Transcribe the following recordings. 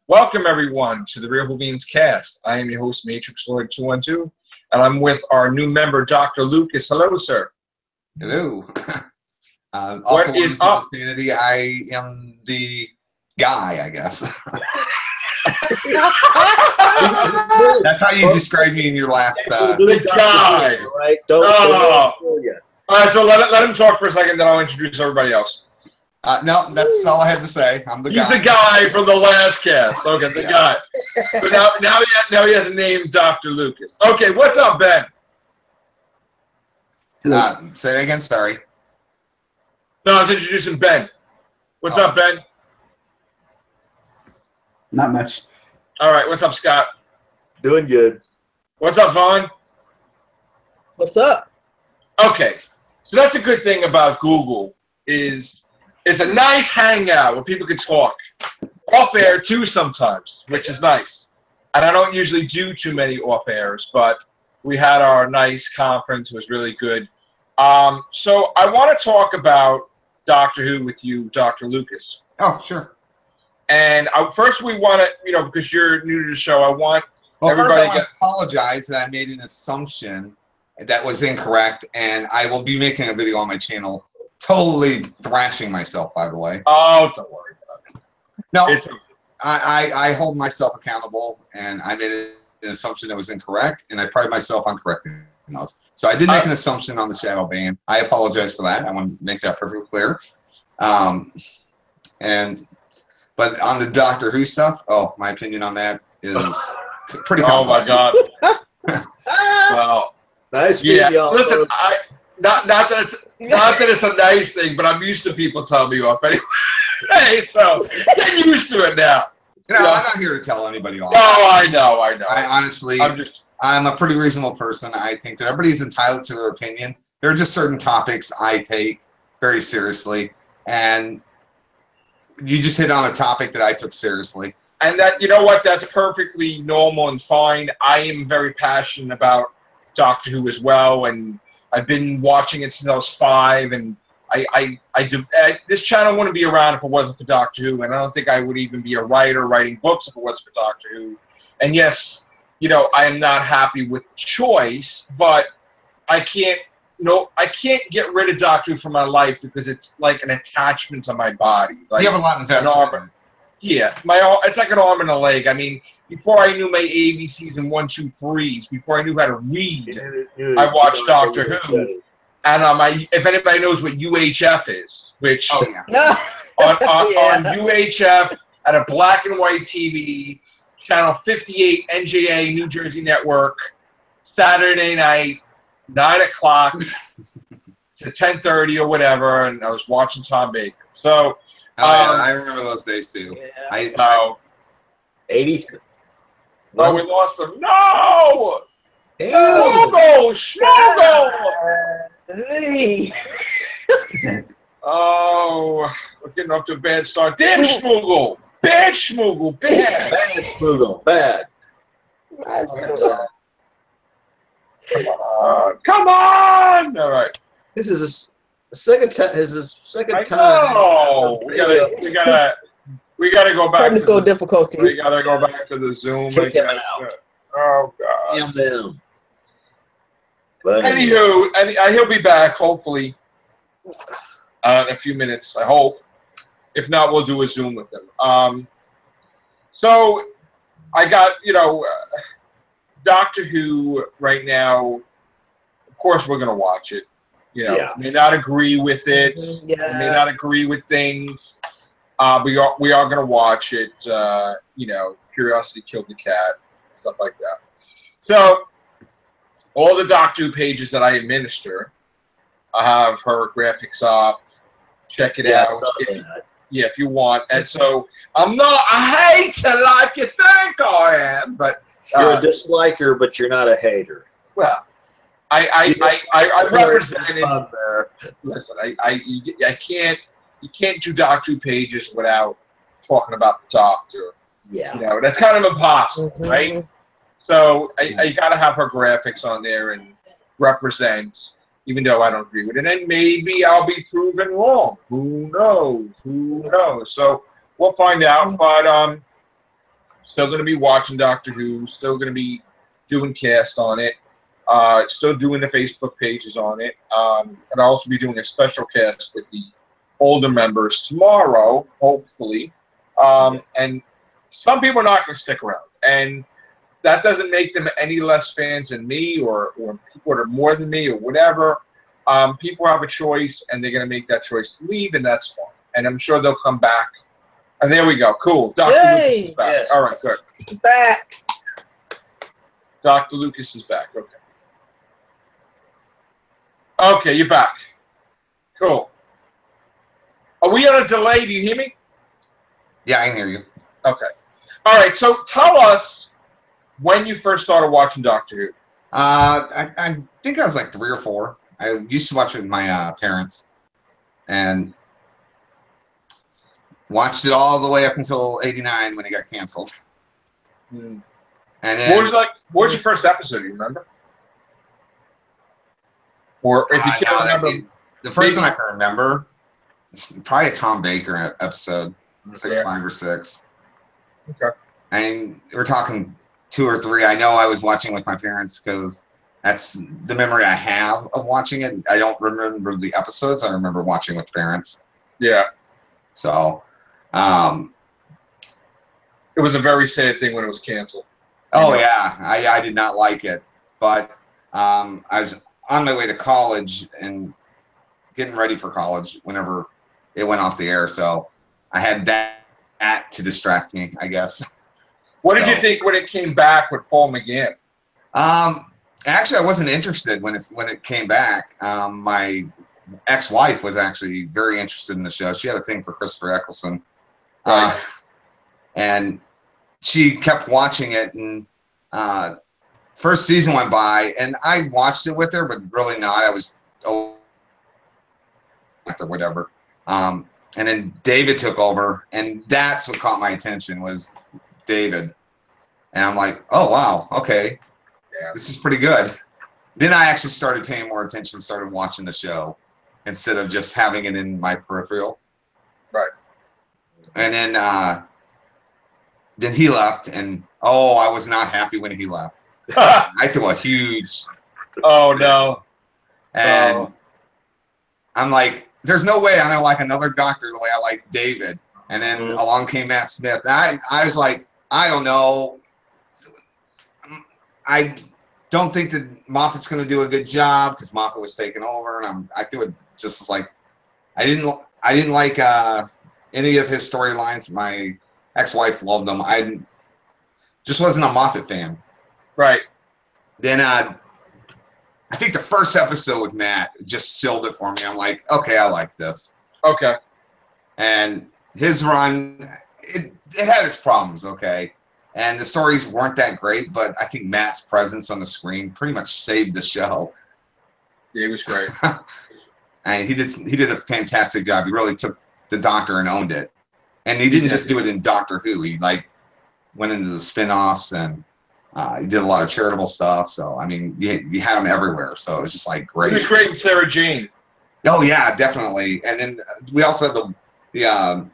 Welcome, everyone, to the Real Whovians cast. I am your host, Matrixlord212, and I'm with our new member, Dr. Lucas. Hello, sir. Hello. What also, is up? sanity, I am the guy, I guess. That's how you described me in your last. The guy, right? All right, so let him talk for a second, then I'll introduce everybody else. No, that's all I had to say. I'm the guy. He's the guy from the last cast. Okay, the guy. But now he has a name, Dr. Lucas. Okay, what's up, Ben? Say that again. Sorry. No, I was introducing Ben. What's up, Ben? Not much. All right, what's up, Scott? Doing good. What's up, Vaughn? What's up? Okay, so that's a good thing about Google is it's a nice hangout where people can talk off air too sometimes, which is nice. And I don't usually do too many off airs, but we had our nice conference. It was really good. So I want to talk about Doctor Who with you, Dr. Lucas. Oh, sure. And first we want to, because you're new to the show, I want everybody everybody first I want to apologize that I made an assumption that was incorrect, and I will be making a video on my channel totally thrashing myself, by the way. Oh, don't worry about it. No, I hold myself accountable, and I made an assumption that was incorrect, and I pride myself on correcting those. So I did make an assumption on the shadow ban. I apologize for that. I want to make that perfectly clear. But on the Doctor Who stuff, my opinion on that is pretty complex. Oh my God. Well, Nice. Yeah. Listen, not that it's a nice thing, but I'm used to people telling me off anyway. Hey, so get used to it now. No, I'm not here to tell anybody off. No, I know. I honestly, I'm a pretty reasonable person. I think that everybody's entitled to their opinion. There are just certain topics I take very seriously, and you just hit on a topic that I took seriously. And that, you know what, that's perfectly normal and fine. I am very passionate about Doctor Who as well, and I've been watching it since I was 5, and this channel wouldn't be around if it wasn't for Doctor Who, and I don't think I would even be a writer writing books if it wasn't for Doctor Who. And yes, I am not happy with the choice, but I can't get rid of Doctor Who from my life because it's like an attachment to my body. Like, you have a lot invested in it. Yeah, it's like an arm and a leg. I mean, before I knew my ABCs and 1, 2, 3s, before I knew how to read, I watched Doctor Who. And if anybody knows what UHF is, which on UHF at a black and white TV, channel 58 NJA New Jersey Network, Saturday night, 9 o'clock to 10:30 or whatever, and I was watching Tom Baker. So. I remember those days too. Yeah. 80s. No, we lost them. No! Schmoggle! Hey. Oh, we're getting off to a bad start. Damn Schmoggle! Bad Schmoggle! Bad! Bad Schmoggle. Bad. Come on! All right. This is the second time. This is second time. Oh, we gotta go back. Technical difficulties. We gotta go back to the Zoom. Kick him out. Oh God. Damn them. But Anywho, he'll be back hopefully in a few minutes. I hope. If not, we'll do a Zoom with him. So I got Doctor Who right now. Of course, we're gonna watch it. May not agree with it. Yeah. May not agree with things. We are going to watch it. Curiosity killed the cat, stuff like that. So, all the Doctor Who pages that I administer, I have her graphics up. Check it out. If you want. And so, I'm not a hater like you think I am, but you're a disliker, but you're not a hater. Well. I represented. Listen, I can't. You can't do Doctor Who pages without talking about the Doctor. Yeah. That's kind of impossible, right? So I gotta have her graphics on there and represent, even though I don't agree with it. And maybe I'll be proven wrong. Who knows? Who knows? So we'll find out. But Still going to be watching Doctor Who. Still going to be doing cast on it. Still doing the Facebook pages on it. And I'll also be doing a special cast with the older members tomorrow, hopefully. And some people are not going to stick around. And that doesn't make them any less fans than me or people that are more than me or whatever. People have a choice, and they're going to make that choice to leave, and that's fine. And I'm sure they'll come back. And there we go. Cool. Dr. Lucas is back. Yes. All right, good. Back. Dr. Lucas is back. Okay. Okay, you're back. Cool. Are we on a delay? Do you hear me? Yeah, I can hear you. Okay. All right, so tell us when you first started watching Doctor Who. I think I was like 3 or 4. I used to watch it with my parents, and watched it all the way up until '89 when it got canceled. Hmm. And then, What was your first episode? Do you remember? Or if you can't remember, the first one I can remember, it's probably a Tom Baker episode. It's like 5 or 6. Okay. And we're talking 2 or 3. I know I was watching with my parents because that's the memory I have of watching it. I don't remember the episodes. I remember watching with parents. Yeah. So, It was a very sad thing when it was canceled. oh yeah, I did not like it. But I was on my way to college and getting ready for college whenever it went off the air. So I had that to distract me, I guess. What did you think when it came back with Paul McGann? Actually, I wasn't interested when it came back. My ex-wife was actually very interested in the show. She had a thing for Christopher Eccleston, and she kept watching it. And first season went by, and I watched it with her, but really not. I was or whatever. And then David took over, and that's what caught my attention was David. And I'm like, oh wow, okay. Yeah. This is pretty good. Then I actually started paying more attention, started watching the show instead of just having it in my peripheral. Right. And then he left, and oh, I was not happy when he left. I threw a huge. Oh no. And I'm like, there's no way I'm gonna like another Doctor the way I like David. And then along came Matt Smith. And I was like, I don't know. I don't think that Moffat's going to do a good job because Moffat was taking over, and I threw it just as like I didn't like any of his storylines. My ex-wife loved them. I just wasn't a Moffat fan. Right. Then I think the first episode with Matt just sealed it for me. I'm like, okay, I like this. Okay. And his run, it had its problems, okay. And the stories weren't that great, but I think Matt's presence on the screen pretty much saved the show. Yeah, he was great. And he did a fantastic job. He really took the Doctor and owned it. And he didn't just do it in Doctor Who. He like went into the spin-offs, and he did a lot of charitable stuff. So I mean, you had him everywhere. So it was just like great. He was great in Sarah Jane. Oh yeah, definitely. And then we also had the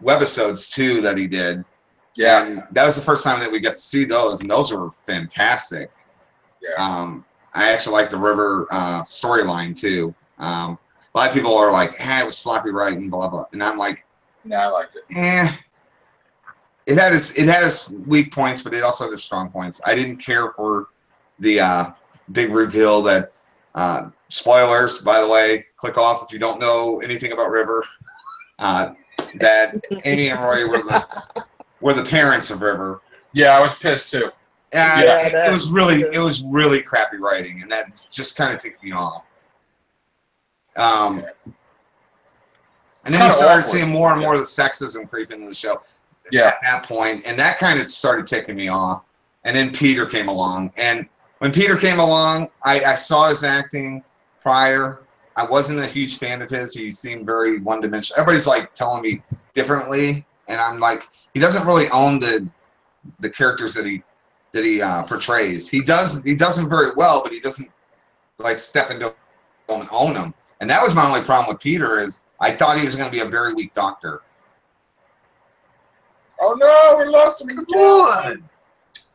webisodes too that he did. Yeah. And that was the first time that we got to see those, and those were fantastic. Yeah. I actually like the River storyline too. A lot of people are like, it was sloppy writing, blah blah, and I'm like, no, I liked it. It had its weak points, but it also had its strong points. I didn't care for the big reveal that spoilers, by the way, click off if you don't know anything about River. That Amy and Roy were the parents of River. Yeah, I was pissed too. It was really crappy writing, and that just kind of ticked me off. And then we started seeing more and more of the sexism creep into the show. Yeah. At that point, and that kind of started ticking me off. And then Peter came along, and when Peter came along, I saw his acting prior. I wasn't a huge fan of his. He seemed very one-dimensional. Everybody's like telling me differently, and I'm like, he doesn't really own the characters that he portrays. He does them very well, but he doesn't like step into them and own them. And that was my only problem with Peter is I thought he was going to be a very weak Doctor. Oh no, we lost him again. Come on.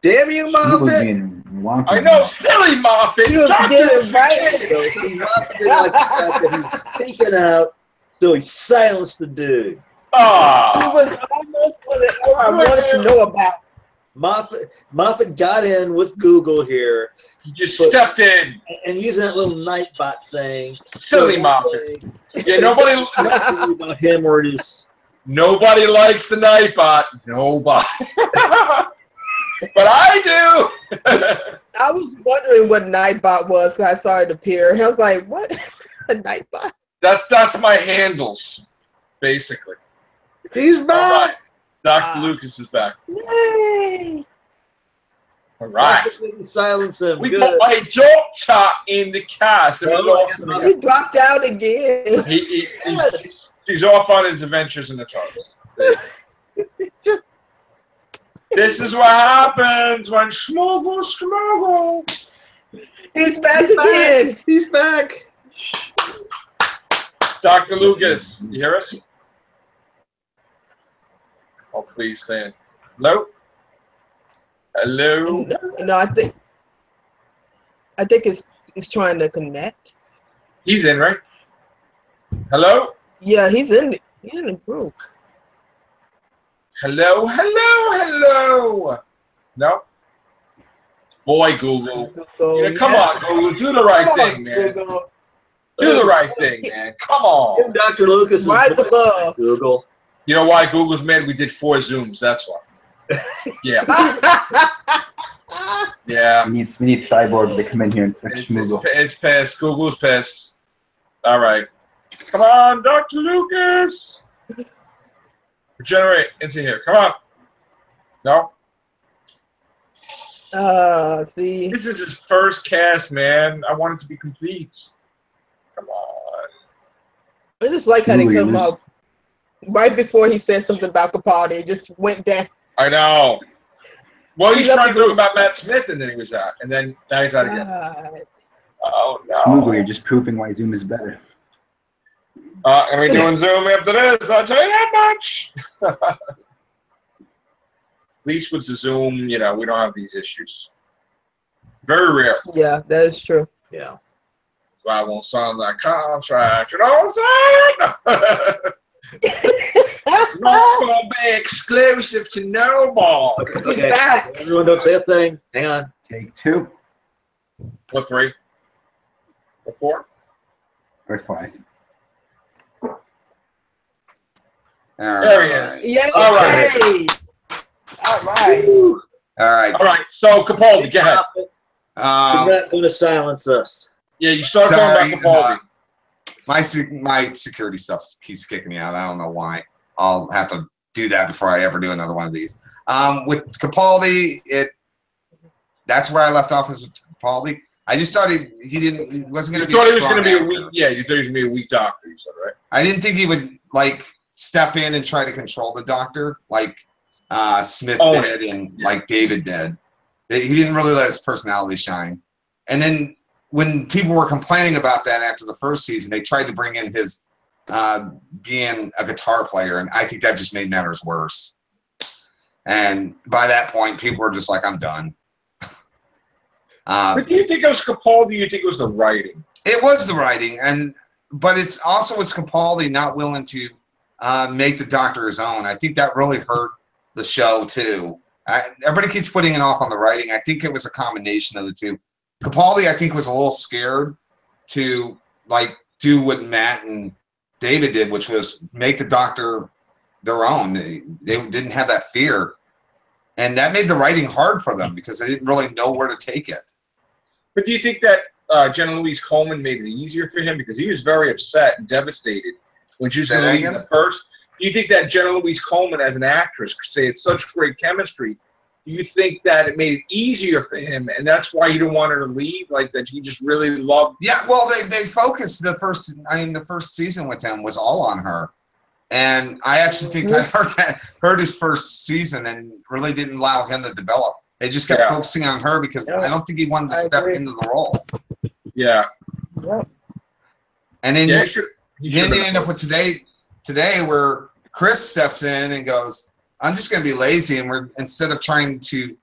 Damn you, Moffat! I know, silly Moffat. You was getting right. So, see, Moffat didn't like the fact that he was speaking out, so he silenced the dude. He Ah. was almost what I wanted to know about. Moffat got in with Google here. He just stepped in. And using that little Nightbot thing. Silly Moffat. Yeah, nobody about him or his. Nobody likes the Nightbot. Nobody. But I do. I was wondering what Nightbot was because I saw it appear. I was like, what? A Nightbot? That's my handles, basically. He's back. Right. Dr. Lucas is back. Yay! All right. Silence him. We Good. got a doctor in the cast. He dropped out again. He's off on his adventures in the TARDIS. This is what happens when smuggle. He's back again. He's back. Dr. Lucas, you hear us? Oh, please stand. Hello? Hello? No, I think it's trying to connect. He's in, right? Hello? Yeah, he's in the group. Hello? No? Boy, Google. Yeah, come on, Google. Do the right thing, man. Google. Do the right thing, man. Come on. Give Dr. Lucas Rise above. Google. You know why Google's mad? We did 4 Zooms. That's why. Yeah. Yeah. We need Cyborg to come in here and fix Google. It's pissed. Google's pissed. All right. Come on, Dr. Lucas. Regenerate into here. Come on. No. See. This is his first cast, man. I want it to be complete. Come on. I just like how they come up right before he said something about Capaldi. It just went down. I know. Well, he's trying to talk about Matt Smith, and then he was out, and then now he's out again. Oh no. Google, you're just proving why Zoom is better. And we're doing Zoom after this. I'll tell you that much. At least with the Zoom, you know, we don't have these issues. Very rare. Yeah, that is true. Yeah. That's why I won't sign that contract. You know what I'm saying? Not gonna be exclusive to nobody. Okay. Everyone don't say a thing. Hang on. Take 2. Or 3. Or 4. Or 5. There he is. Yes. All right. All right. All right. All right. So Capaldi, go ahead. You're not going to silence us. Yeah, you start talking about Capaldi. My security stuff keeps kicking me out. I don't know why. I'll have to do that before I ever do another one of these. With Capaldi, that's where I left off with Capaldi. I just thought he wasn't going to be. You thought he was going to be actor. a weak. Yeah, you thought he was going to be a weak doctor. You said, right? I didn't think he would like step in and try to control the doctor like Smith did and like David did. He didn't really let his personality shine. And then when people were complaining about that after the first season, they tried to bring in his being a guitar player, and I think that just made matters worse. And by that point, people were just like, I'm done. But do you think it was Capaldi? Do you think it was the writing? It was the writing, but it's also Capaldi not willing to make the doctor his own. I think that really hurt the show too. Everybody keeps putting it off on the writing. I think it was a combination of the two. Capaldi, I think, was a little scared to like do what Matt and David did, which was make the doctor their own. They didn't have that fear, and that made the writing hard for them because they didn't really know where to take it. But do you think that Jenna Louise Coleman made it easier for him because he was very upset and devastated when she was going to leave the first? Do you think that Jenna Louise Coleman, as an actress, say it's such great chemistry? Do you think that it made it easier for him, and that's why he didn't want her to leave? Like that, he just really loved. Yeah, well, they focused the first season with him was all on her, and I actually think I heard his first season and really didn't allow him to develop. They just kept focusing on her because I don't think he wanted to step into the role. Yeah. And then you end up with today where Chris steps in and goes, I'm just going to be lazy, and instead of trying to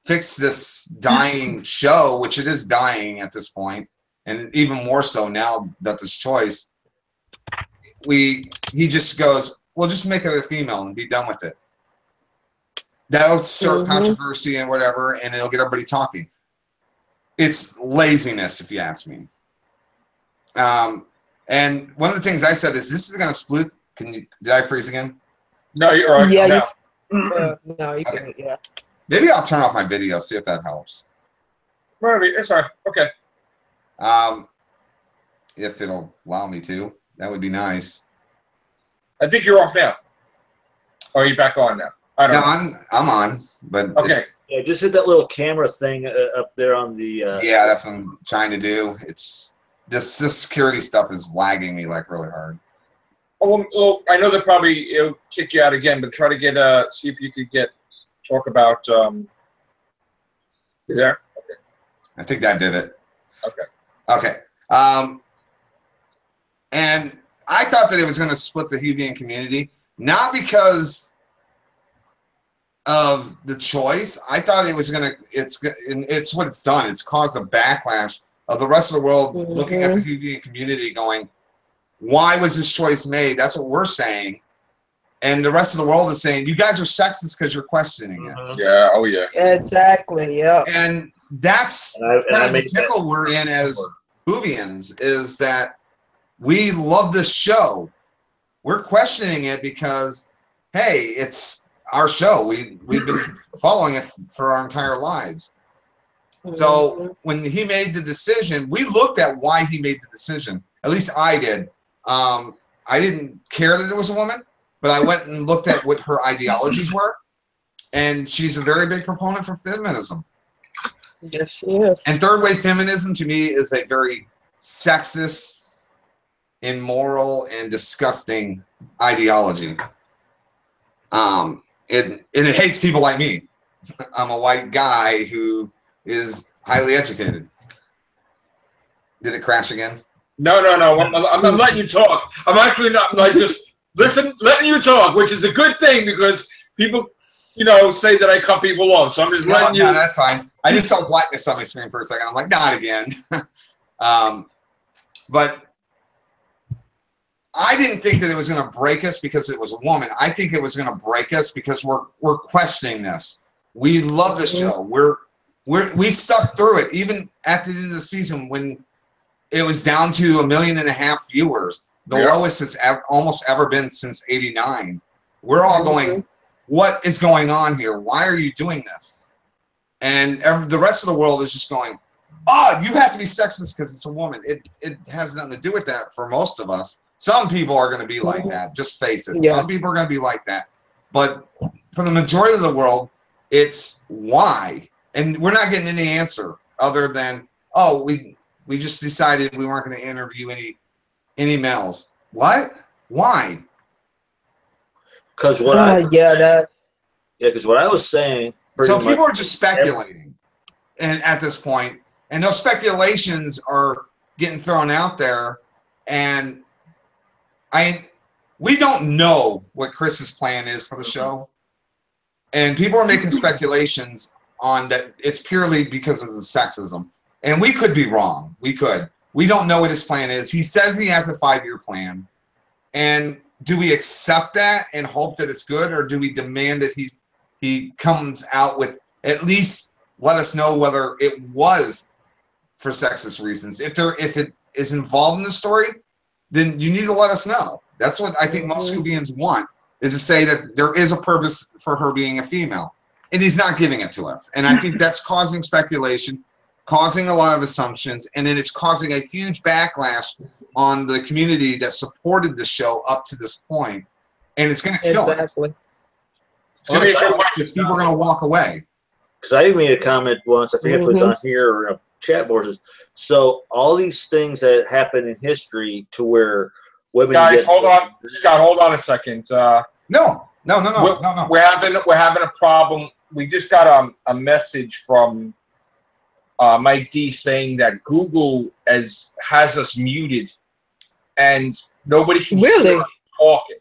fix this dying show, which it is dying at this point, and even more so now that there's choice. He just goes, "Well, just make it a female and be done with it." That'll start controversy and whatever, and it'll get everybody talking. It's laziness, if you ask me. And one of the things I said is, this is going to split. Did I freeze again? No, you're right. Yeah, no. No, you can. Yeah. Maybe I'll turn off my video, see if that helps. Maybe. It's all right. Okay. If it'll allow me to, that would be nice. I think you're off now. Or are you back on now? I don't know. I'm on, but Okay. Yeah, just hit that little camera thing up there on the. Yeah, that's what I'm trying to do. It's this security stuff is lagging me like really hard. Well, I know that probably it'll kick you out again, but try to get see if you could talk about. You there? Okay. I think that did it. Okay. Okay. And I thought that it was going to split the Whovian community, not because of the choice. I thought it was going to. It's what it's done. It's caused a backlash of the rest of the world looking at the Whovian community, going, "Why was this choice made?" That's what we're saying, and the rest of the world is saying, "You guys are sexist because you're questioning it." Yeah. Oh yeah. Exactly. Yeah. And that's kind of the pickle we're in as Whovians, is that we love this show. We're questioning it because, hey, it's our show. We've been following it for our entire lives. So when he made the decision, we looked at why he made the decision. At least I did. I didn't care that it was a woman, but I went and looked at what her ideologies were. And she's a very big proponent for feminism. Yes, she is. And third wave feminism, to me, is a very sexist, immoral, and disgusting ideology. It hates people like me. I'm a white guy who is highly educated. Did it crash again? No. I'm letting you talk. I'm actually not like just letting you talk, which is a good thing because people, say that I cut people off. So I'm just letting you. No, that's fine. I just saw blackness on my screen for a second. I'm like, not again. But I didn't think that it was going to break us because it was a woman. I think it was going to break us because we're questioning this. We love the show. We stuck through it even at the end of the season when it was down to 1.5 million viewers, the lowest it's almost ever been since '89. We're all going, what is going on here? Why are you doing this? And the rest of the world is just going, oh, you have to be sexist because it's a woman. It has nothing to do with that for most of us. Some people are going to be like that. Just face it. Yeah. Some people are going to be like that. But for the majority of the world, it's why. And we're not getting any answer other than, oh, we just decided we weren't going to interview any males. What? Why? Because what because what I was saying. So people are just speculating, and at this point, and those speculations are getting thrown out there, and we don't know what Chris's plan is for the show, and people are making speculations on that it's purely because of the sexism, and we could be wrong. We don't know what his plan is. He says he has a 5-year plan, and do we accept that and hope that it's good, or do we demand that he comes out with at least let us know whether it was for sexist reasons? If it is involved in the story, then you need to let us know. That's what I think most Whovians want, is to say that there is a purpose for her being a female. And he's not giving it to us. And I think that's causing speculation, causing a lot of assumptions, and then it's causing a huge backlash on the community that supported the show up to this point. And it's going to kill it. It's going to kill it because people are going to walk away. Because I made a comment once, I think it was on here or in a chat board. So all these things that happen in history to where women Guys, hold on. Scott, hold on a second. No. We're having a problem. We just got a message from Mike D saying that Google has us muted, and nobody can hear us talking.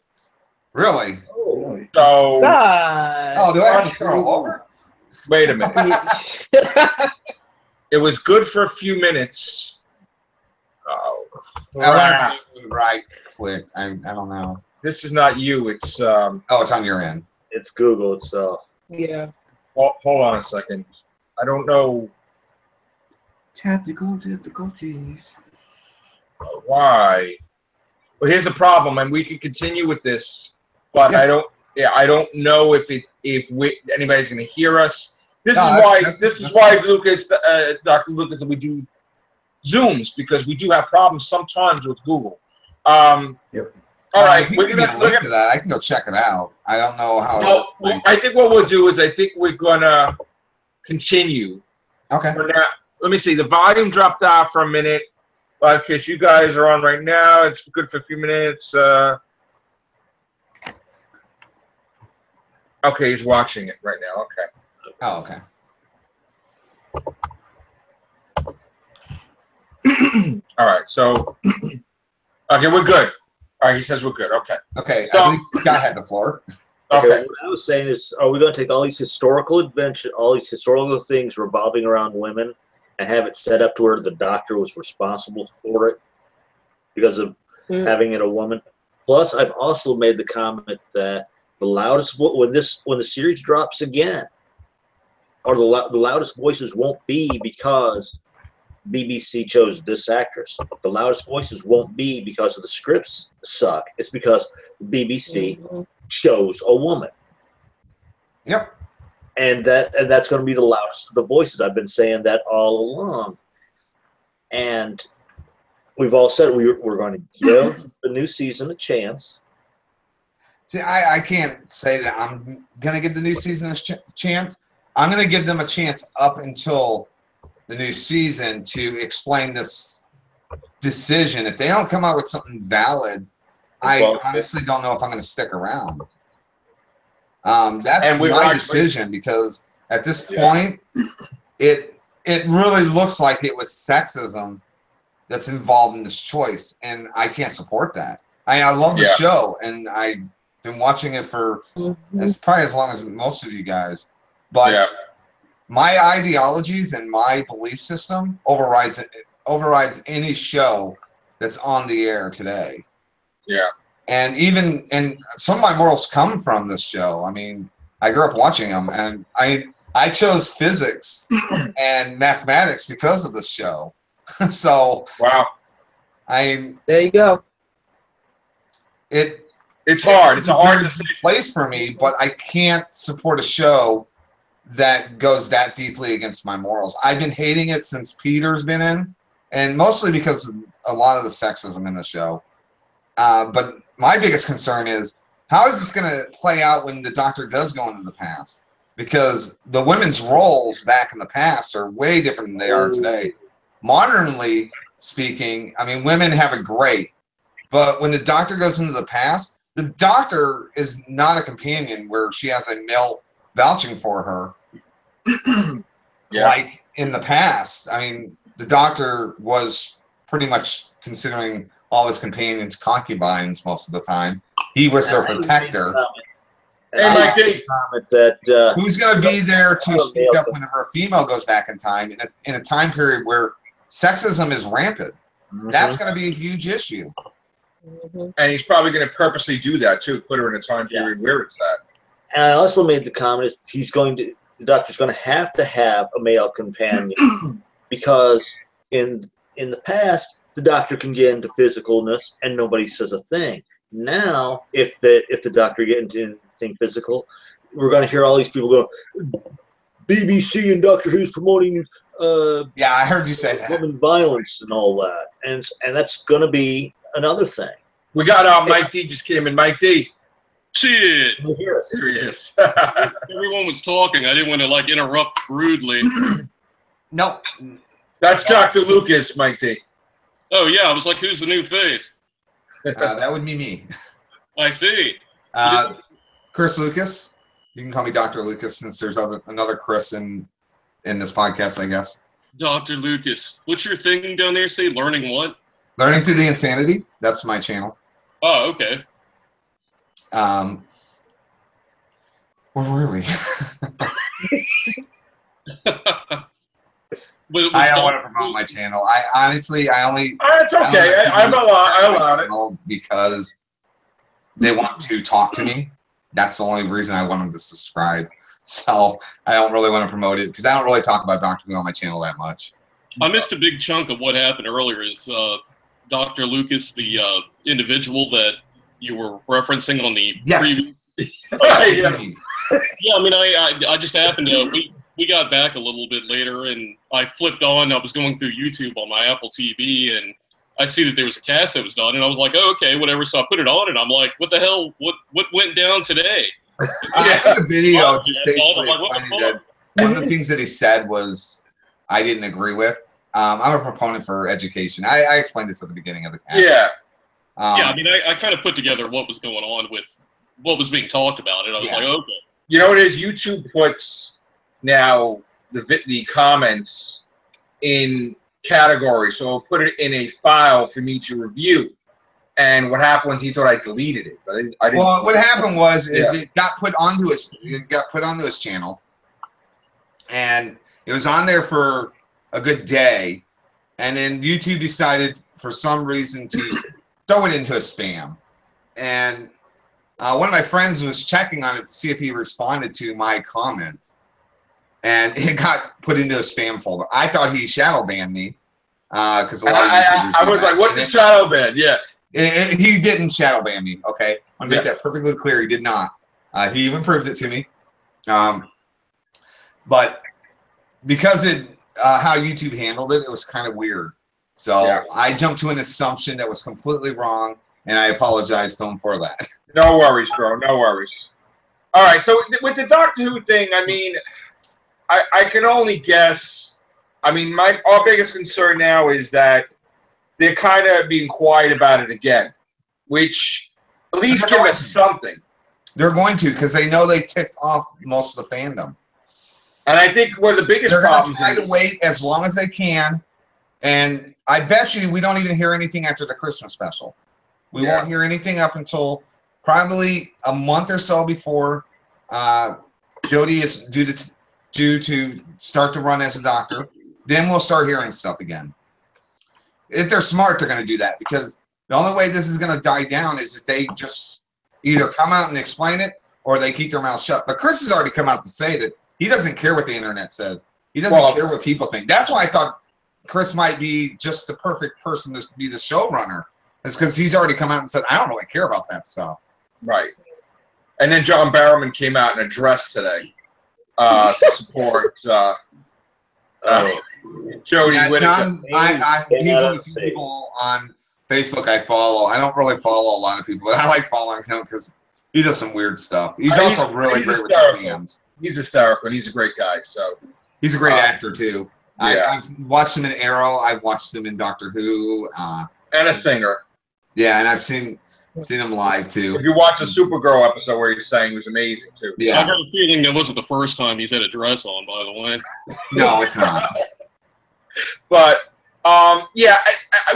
Really? Oh. So. God. Oh, do I have to start all over? Wait a minute. It was good for a few minutes. Oh, crap. Right quick. I don't know. This is not you. It's Oh, it's on your end. It's Google itself. Yeah. Hold on a second. I don't know Technical difficulties. why. Well, here's the problem, and we can continue with this, but Yeah. I don't know if anybody's going to hear us. This No, is why Lucas, Dr. Lucas, that we do Zooms, because we do have problems sometimes with Google. Yep. All right, If you give me a link to that, I can go check it out. I don't know how. I think what we'll do is I think we're gonna continue. Okay. For now. Let me see. The volume dropped off for a minute, but because you guys are on right now, it's good for a few minutes. Okay, he's watching it right now. Okay. Oh, okay. All right. So, okay, we're good. All right, he says we're good. Okay. Okay. So- I think the guy had the floor. Okay. Okay. What I was saying is, are we going to take all these historical adventures, all these historical things revolving around women, and have it set up to where the doctor was responsible for it because of having it a woman? Plus, I've also made the comment that the loudest when the series drops again, or the loudest voices won't be because BBC chose this actress. The loudest voices won't be because of the scripts suck. It's because BBC chose a woman. Yep. And that's going to be the loudest of the voices. I've been saying that all along. And we've all said we're going to give the new season a chance. See, I can't say that I'm going to give the new season a chance. I'm going to give them a chance up until the new season to explain this decision. If they don't come out with something valid, I honestly don't know if I'm going to stick around. That's my decision, because at this point, it really looks like it was sexism that's involved in this choice, and I can't support that. I love the show, and I've been watching it for it's probably as long as most of you guys, but my ideologies and my belief system overrides any show that's on the air today. Yeah. And some of my morals come from this show. I mean, I grew up watching them, and I chose physics and mathematics because of this show. So wow. There you go. It's hard. It's a hard decision. Place for me, but I can't support a show that goes that deeply against my morals. I've been hating it since Peter's been in, and mostly because of a lot of the sexism in the show. But my biggest concern is, how is this going to play out when the Doctor does go into the past? Because the women's roles back in the past are way different than they are today. Modernly speaking, I mean, women have it great. But when the Doctor goes into the past, the Doctor is not a companion where she has a male vouching for her. Like in the past. I mean, the Doctor was pretty much considering all his companions concubines most of the time. He was their protector. And Mike D. Who's going to be there to speak up whenever a female goes back in time in a time period where sexism is rampant? That's going to be a huge issue. And he's probably going to purposely do that too, put her in a time period where it's at. And I also made the comment the Doctor's going to have a male companion because in the past the Doctor can get into physicalness and nobody says a thing. Now, if the Doctor get into anything physical, we're going to hear all these people go, BBC and Doctor Who's promoting I heard you say that, women violence and all that, and that's going to be another thing. We got Mike D just came in. Mike D. Shit. Here he is. Everyone was talking. I didn't want to interrupt rudely. Nope. That's Dr. Lucas, Mike D. Oh yeah, I was like, who's the new face? That would be me. I see. Chris Lucas. You can call me Dr. Lucas since there's another Chris in this podcast, I guess. Dr. Lucas. What's your thing down there? Say learning what? Learning Through the Insanity. That's my channel. Oh, okay. Where were we? I don't want to promote my channel. I honestly, It's okay. I allowed it because they want to talk to me. That's the only reason I want them to subscribe. So I don't really want to promote it because I don't really talk about Doctor Who on my channel that much. I missed a big chunk of what happened earlier. Is Dr. Lucas the individual that you were referencing on the yes. previous? Yeah, I mean, I just happened to we got back a little bit later, and I flipped on. I was going through YouTube on my Apple TV, and I see that there was a cast that was done, and I was like, oh, okay, whatever. So I put it on, and I'm like, what the hell? What went down today? I had a video just basically explaining that one of the things that he said was I didn't agree with. I'm a proponent for education. I explained this at the beginning of the cast. Yeah. Yeah, I mean, I kind of put together what was going on with what was being talked about, and I was like, okay. You know what it is? YouTube puts now the comments in categories, so I'll put it in a file for me to review. And what happened was he thought I deleted it, but I didn't. Well, what happened was it got put onto his channel, and it was on there for a good day, and then YouTube decided for some reason to throw it into a spam. And one of my friends was checking on it to see if he responded to my comment, and it got put into a spam folder. I thought he shadow banned me because a lot of YouTubers I was like, "What's a shadow ban?" Yeah. He didn't shadow ban me, okay? I want to make that perfectly clear. He did not. He even proved it to me. But because how YouTube handled it, it was kind of weird. So I jumped to an assumption that was completely wrong, and I apologize to him for that. No worries, bro. No worries. All right, so with the Doctor Who thing, I mean, I can only guess. I mean, our biggest concern now is that they're kind of being quiet about it again, which at least give us something. They're going to, because they know they ticked off most of the fandom. And I think one of the biggest problems they're going to try to wait as long as they can. And I bet you we don't even hear anything after the Christmas special. We won't hear anything up until probably a month or so before Jodie is due to start to run as a doctor. Then we'll start hearing stuff again. If they're smart, they're going to do that, because the only way this is going to die down is if they just either come out and explain it or they keep their mouth shut. But Chris has already come out to say that he doesn't care what the internet says. He doesn't care what people think. That's why I thought Chris might be just the perfect person to be the showrunner. It's because he's already come out and said, I don't really care about that stuff. Right. And then John Barrowman came out and addressed today to support Jodie Whittaker. He's one of the people on Facebook I follow. I don't really follow a lot of people, but I like following him because he does some weird stuff. He's also really great with his fans. He's hysterical, and he's a great guy. So he's a great actor too. I've watched him in Arrow. I've watched him in Doctor Who. And a singer. Yeah, and I've seen him live too. If you watch the Supergirl episode where he sang, it was amazing too. Yeah, I got a feeling that wasn't the first time he's had a dress on, by the way. No, it's not. But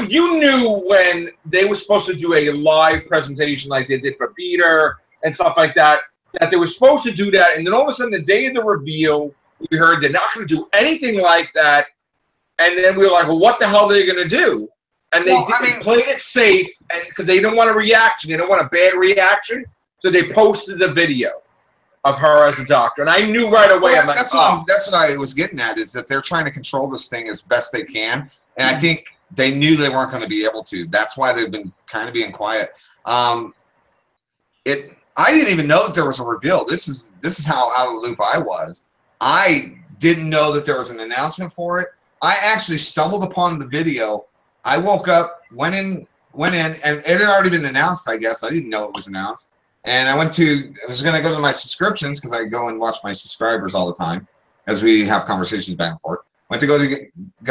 you knew when they were supposed to do a live presentation like they did for Peter and stuff like that, that they were supposed to do that, and then all of a sudden, the day of the reveal, we heard they're not going to do anything like that, and then we were like, well, what the hell are they going to do? And they played it safe, and because they didn't want a reaction, they didn't want a bad reaction, so they posted the video of her as a doctor, and I knew right away. Well, that's what I was getting at, is that they're trying to control this thing as best they can, and I think they knew they weren't going to be able to. That's why they've been kind of being quiet. I didn't even know that there was a reveal. This is how out of the loop I was. I didn't know that there was an announcement for it. I actually stumbled upon the video. I woke up, went in, and it had already been announced, I guess. I didn't know it was announced. And I was going to go to my subscriptions, because I go and watch my subscribers all the time as we have conversations back and forth. Went to go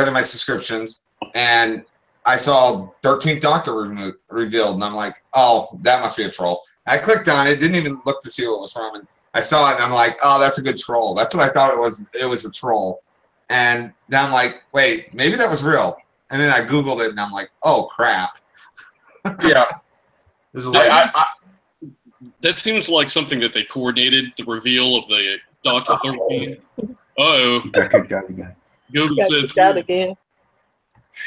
to my subscriptions, and I saw 13th Doctor revealed, and I'm like, oh, that must be a troll. I clicked on it, didn't even look to see what it was from, and I saw it, and I'm like, oh, that's a good troll. That's what I thought it was. It was a troll. And then I'm like, wait, maybe that was real. And then I Googled it, and I'm like, oh, crap. Yeah. That seems like something that they coordinated, the reveal of the Doctor 13. Uh-oh. Google Got said kicked out again.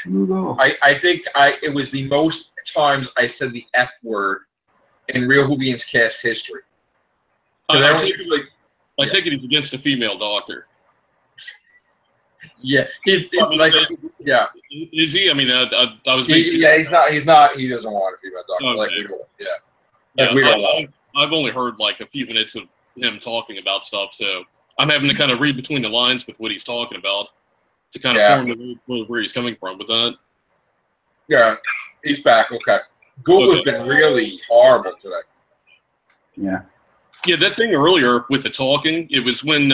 I think it was the most times I said the F word in Real Whovians cast history. I take it he's against a female doctor. Yeah, he's like, yeah. Is he? I mean, I was. He's not. He's not. He doesn't want a female doctor. Okay. Like we don't. Yeah. Yeah, like we don't I've only heard like a few minutes of him talking about stuff, so I'm having to kind of read between the lines with what he's talking about to kind of form where he's coming from with that. Yeah, he's back. Okay. Google's been really horrible today. Yeah. Yeah, that thing earlier with the talking, it was when,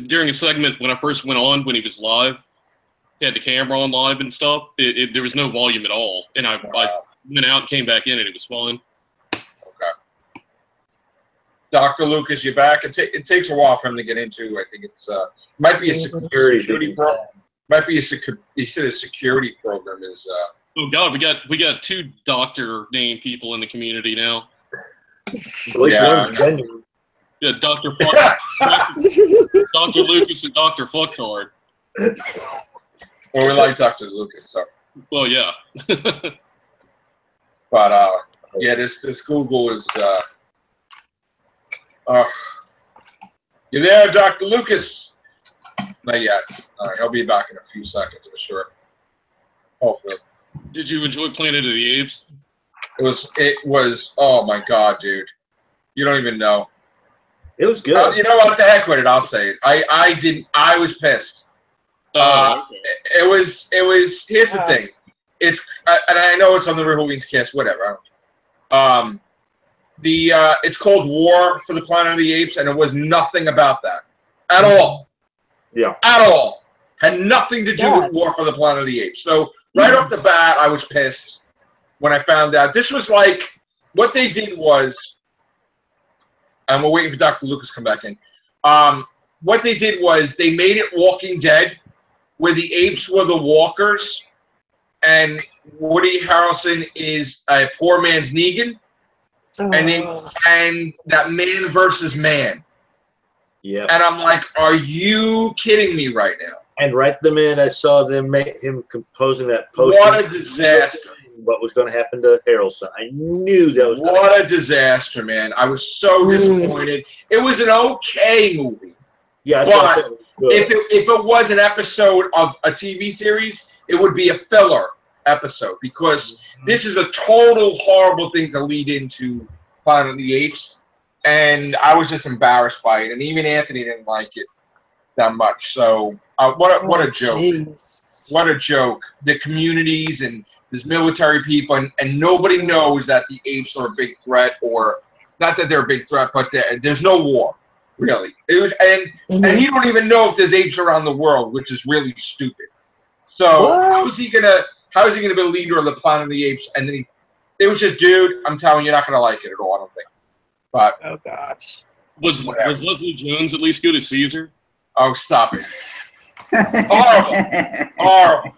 during a segment when I first went on, when he was live, he had the camera on live and stuff, there was no volume at all. And I went out and came back in and it was fine. Okay. Dr. Lucas, you back? It takes a while for him to get into. I think it's might be a security program. Might be he said a security program is. Oh God, we got two doctor name people in the community now. At least one's genuine. Yeah, Dr. Lucas and Dr. Fucktard. Well, we like Dr. Lucas, so. Well, yeah. But yeah, this Google is. You there, Dr. Lucas? Not yet. All right, I'll be back in a few seconds, for sure. Hopefully. Did you enjoy Planet of the Apes? It was. Oh my God, dude! You don't even know. It was good. You know what? The heck with it. I'll say it. I didn't. I was pissed. Okay. It was. Here's the thing. It's and I know it's on the Real Whovians cast. Whatever. It's called War for the Planet of the Apes, and it was nothing about that at all. Yeah. At all. Had nothing to do with War for the Planet of the Apes. So right off the bat, I was pissed when I found out. This was like, what they did was, and we're waiting for Dr. Lucas to come back in. What they did was they made it Walking Dead, where the apes were the walkers, and Woody Harrelson is a poor man's Negan, and that man versus man. Yeah. And I'm like, are you kidding me right now? And right the minute I saw him composing that post. What a disaster. What was going to happen to Harrelson. I knew that was going to happen. What a disaster, man. I was so disappointed. It was an okay movie. Yeah, but if it was an episode of a TV series, it would be a filler episode because this is a total horrible thing to lead into Planet of the Apes. And I was just embarrassed by it. And even Anthony didn't like it that much. So what a joke. Geez. What a joke. The communities and there's military people, and nobody knows that the apes are a big threat, or not that they're a big threat, but there's no war, really. It was, and you don't even know if there's apes around the world, which is really stupid. So how is he gonna be the leader of the Planet of the Apes? And then it was just, dude, I'm telling you, you're not gonna like it at all. I don't think. But oh gosh, was Leslie Jones at least good as Caesar? Oh, stop it! Horrible.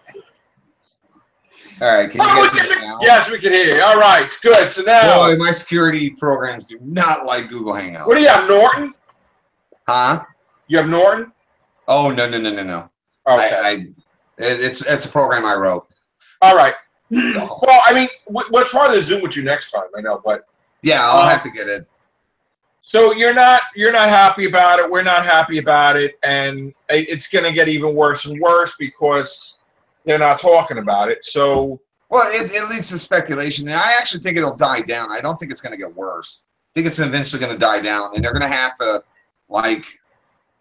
All right, can you guys hear me now? Yes, we can hear you. All right, good. So now, boy, my security programs do not like Google Hangout. What do you have, Norton? Huh? You have Norton? Oh no. Okay. It's a program I wrote. All right. Well, I mean, we'll try to Zoom with you next time. I know, but yeah, I'll have to get it. So you're not happy about it. We're not happy about it, and it's going to get even worse and worse because they're not talking about it. So well, it leads to speculation, and I actually think it'll die down. I don't think it's going to get worse. I think it's eventually going to die down, and they're going to have to like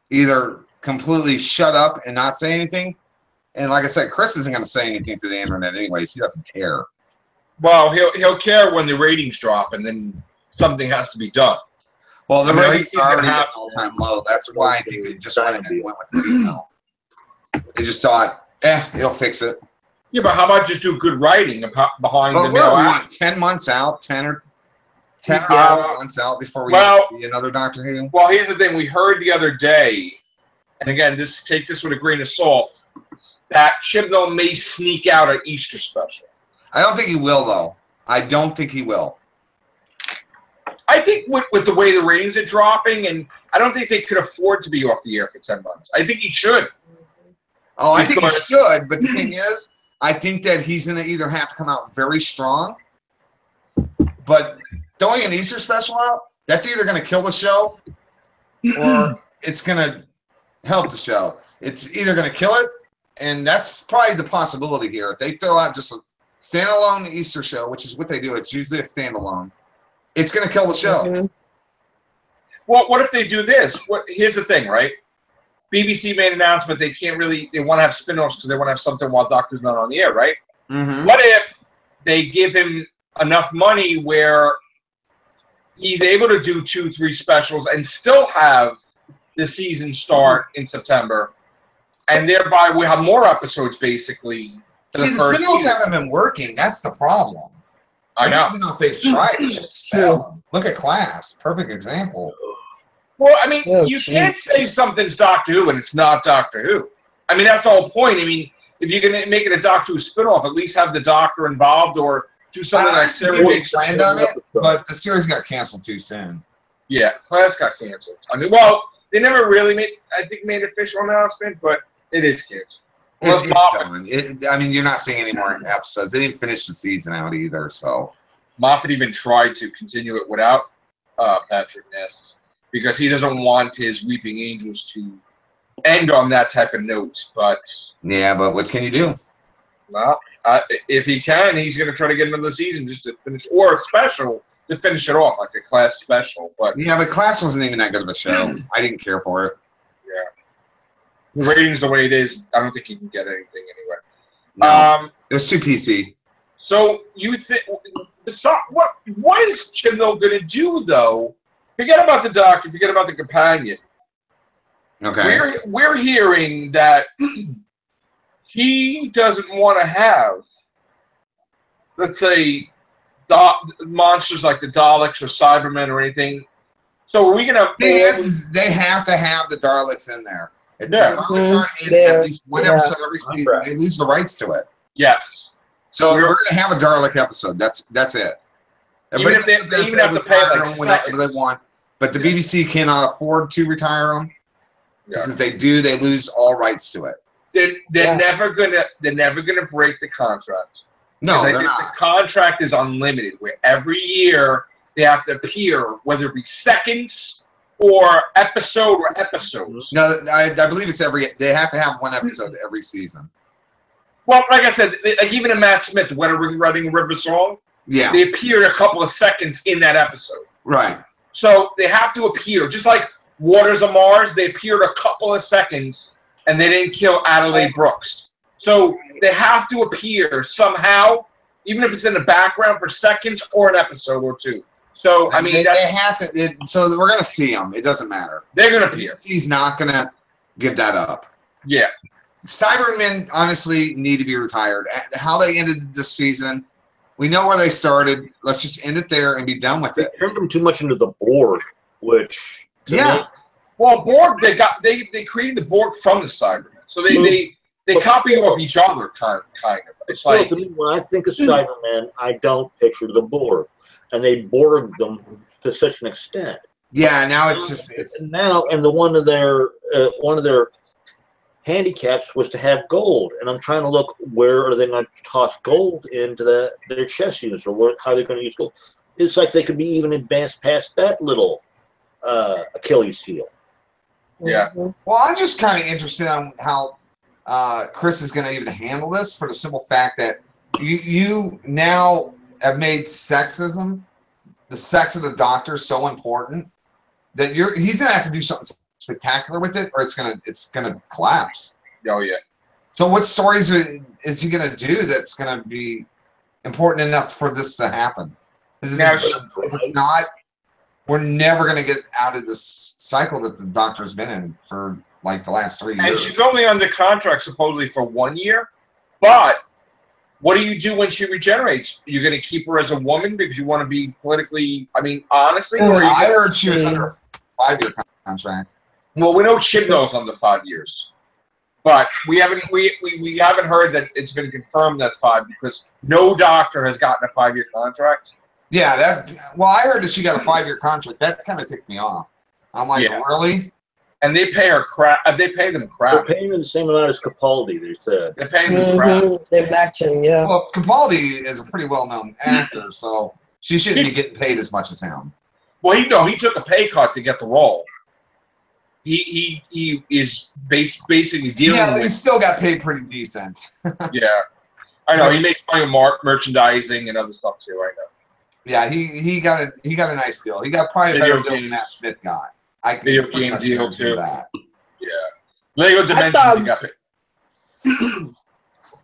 either completely shut up and not say anything. And like I said, Chris isn't going to say anything to the internet anyways. He doesn't care. Well, he'll care when the ratings drop, and then something has to be done. Well, the ratings are already at an all-time low. That's why I think they just went with the female. They just thought, he'll fix it. Yeah, but how about just do good writing behind the male actor? 10 months out, 10 or 11 months out before we see another Doctor Who? Well, here's the thing. We heard the other day, and again, take this with a grain of salt, that Chibnall may sneak out an Easter special. I don't think he will, though. I don't think he will. I think with the way the ratings are dropping, and I don't think they could afford to be off the air for 10 months. I think he should. Oh, I think he should, but the thing is, I think that he's going to either have to come out very strong, but throwing an Easter special out, that's either going to kill the show or it's going to help the show. It's either going to kill it, and that's probably the possibility here. If they throw out just a standalone Easter show, which is what they do, it's usually a standalone, it's going to kill the show. Mhm. Well, what if they do this? Here's the thing, right? BBC made an announcement they want to have spin-offs because they want to have something while Doctor's not on the air, right? Mm-hmm. What if they give him enough money where he's able to do 2-3 specials and still have the season start in September, and thereby we have more episodes basically. See, the spin-offs haven't been working. That's the problem. I know. Even if they've tried, it's just failed. Look at Class. Perfect example. Well, I mean, you can't say something's Doctor Who and it's not Doctor Who. I mean, that's the whole point. I mean, if you're going to make it a Doctor Who spin-off, at least have the Doctor involved or do something like that. They planned on it, but the series got canceled too soon. Yeah, Class got canceled. I mean, well, they never really made an official announcement, but it is canceled. It's done. I mean, you're not seeing any more episodes. They didn't finish the season out either, so. Moffat even tried to continue it without Patrick Ness because he doesn't want his Weeping Angels to end on that type of note. But yeah, but what can you do? Well, if he can, he's going to try to get another season just to finish, or a special to finish it off, like a Class special. But yeah, but Class wasn't even that good of a show. I didn't care for it. The ratings the way it is, I don't think he can get anything anyway. No, it was too PC. So you think what is Chibnall going to do though? Forget about the Doctor. Forget about the companion. Okay. We're hearing that he doesn't want to have, let's say, monsters like the Daleks or Cybermen or anything. So are we going to? They have to have the Daleks in there. If the Daleks aren't in at least one episode every season, they lose the rights to it. Yes. So we're going to have a Dalek episode. That's it. Even if they have to pay like whenever they want, but the BBC cannot afford to retire them. Because if they do, they lose all rights to it. They're never gonna break the contract. No, they're not. The contract is unlimited, where every year they have to appear, whether it be seconds or episode or episodes. No, I believe it's they have to have one episode every season. Well, like I said, like even in Matt Smith, when we're writing River Song, they appeared a couple of seconds in that episode. Right. So they have to appear, just like Waters of Mars. They appeared a couple of seconds, and they didn't kill Adelaide Brooks. So they have to appear somehow, even if it's in the background for seconds or an episode or two. So I mean, they have to. So we're gonna see them. It doesn't matter. They're gonna appear. He's not gonna give that up. Yeah. Cybermen honestly need to be retired. How they ended this season, we know where they started. Let's just end it there and be done with it. They turned them too much into the Borg, which well, Borg they created the Borg from the Cybermen, so they copy off each other kind of. It's still, like, to me, when I think of Cybermen, I don't picture the Borg, and they Borg them to such an extent. Yeah, now it's now, and one of their handicaps was to have gold, and I'm trying to look where are they going to toss gold into their chess units, or how they're going to use gold. It's like they could be even advanced past that little Achilles heel. Yeah. Well, I'm just kind of interested on how Chris is going to even handle this, for the simple fact that you now have made sexism, the sex of the Doctor, so important that he's going to have to do something spectacular with it, or it's gonna collapse. Oh yeah. So what stories is he gonna do that's gonna be important enough for this to happen? If it's not, we're never gonna get out of this cycle that the Doctor's been in for like the last 3 years. And she's only under contract supposedly for 1 year, but what do you do when she regenerates? You're gonna keep her as a woman because you want to be politically, I mean, honestly? I heard she was under a 5-year contract. Well, we know Chibnall's under 5 years, but we haven't heard that it's been confirmed that's 5 because no Doctor has gotten a 5-year contract. Yeah, well, I heard that she got a 5-year contract. That kind of ticked me off. I'm like, really? and they pay her crap. They pay them crap. They're paying her the same amount as Capaldi. They said they're paying them crap. They're matching, yeah. Well, Capaldi is a pretty well-known actor, so she shouldn't be getting paid as much as him. Well, he took a pay cut to get the role. He is basically dealing. Yeah, with, he still got paid pretty decent. Yeah, I know. He makes money with merchandising and other stuff too. I know. Yeah, he got a nice deal. He got probably a better deal than Matt Smith got. I can Video pretty game much deal guarantee too. that. Yeah, Lego Dimensions. He got paid.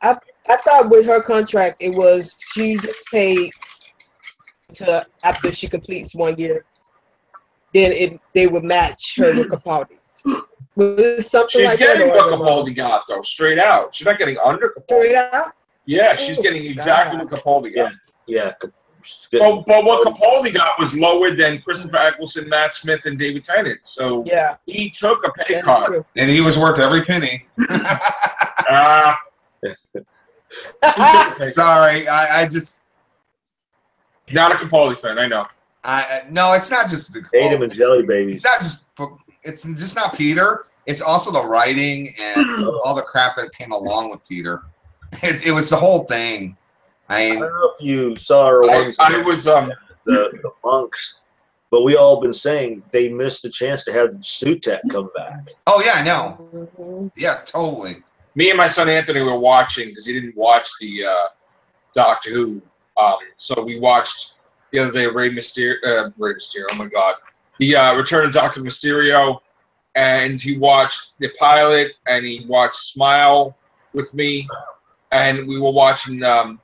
I thought with her contract, it was she gets paid to after she completes 1 year. Then they would match her with Capaldi's. Was it something She's like getting that? what Capaldi got though, straight out. She's not getting under Capaldi. Straight out? Yeah, she's getting exactly what Capaldi got. yeah. But what Capaldi got was lower than Christopher Eccleston, Matt Smith, and David Tennant. So yeah, he took a pay that's cut. true. And he was worth every penny. Sorry, I just Not a Capaldi fan, I know. no, it's not just the Tatum and Jelly Babies. It's just not Peter. It's also the writing and all the crap that came along with Peter. It was the whole thing. I don't know if you saw our ones. I was the monks, but we all been saying they missed a chance to have Sutek come back. Oh yeah, I know. Yeah, totally. Me and my son Anthony were watching because he didn't watch the Doctor Who. So we watched the other day Rey Mysterio. Oh my God, the Return of Doctor Mysterio, and he watched the pilot and he watched Smile with me, and we were watching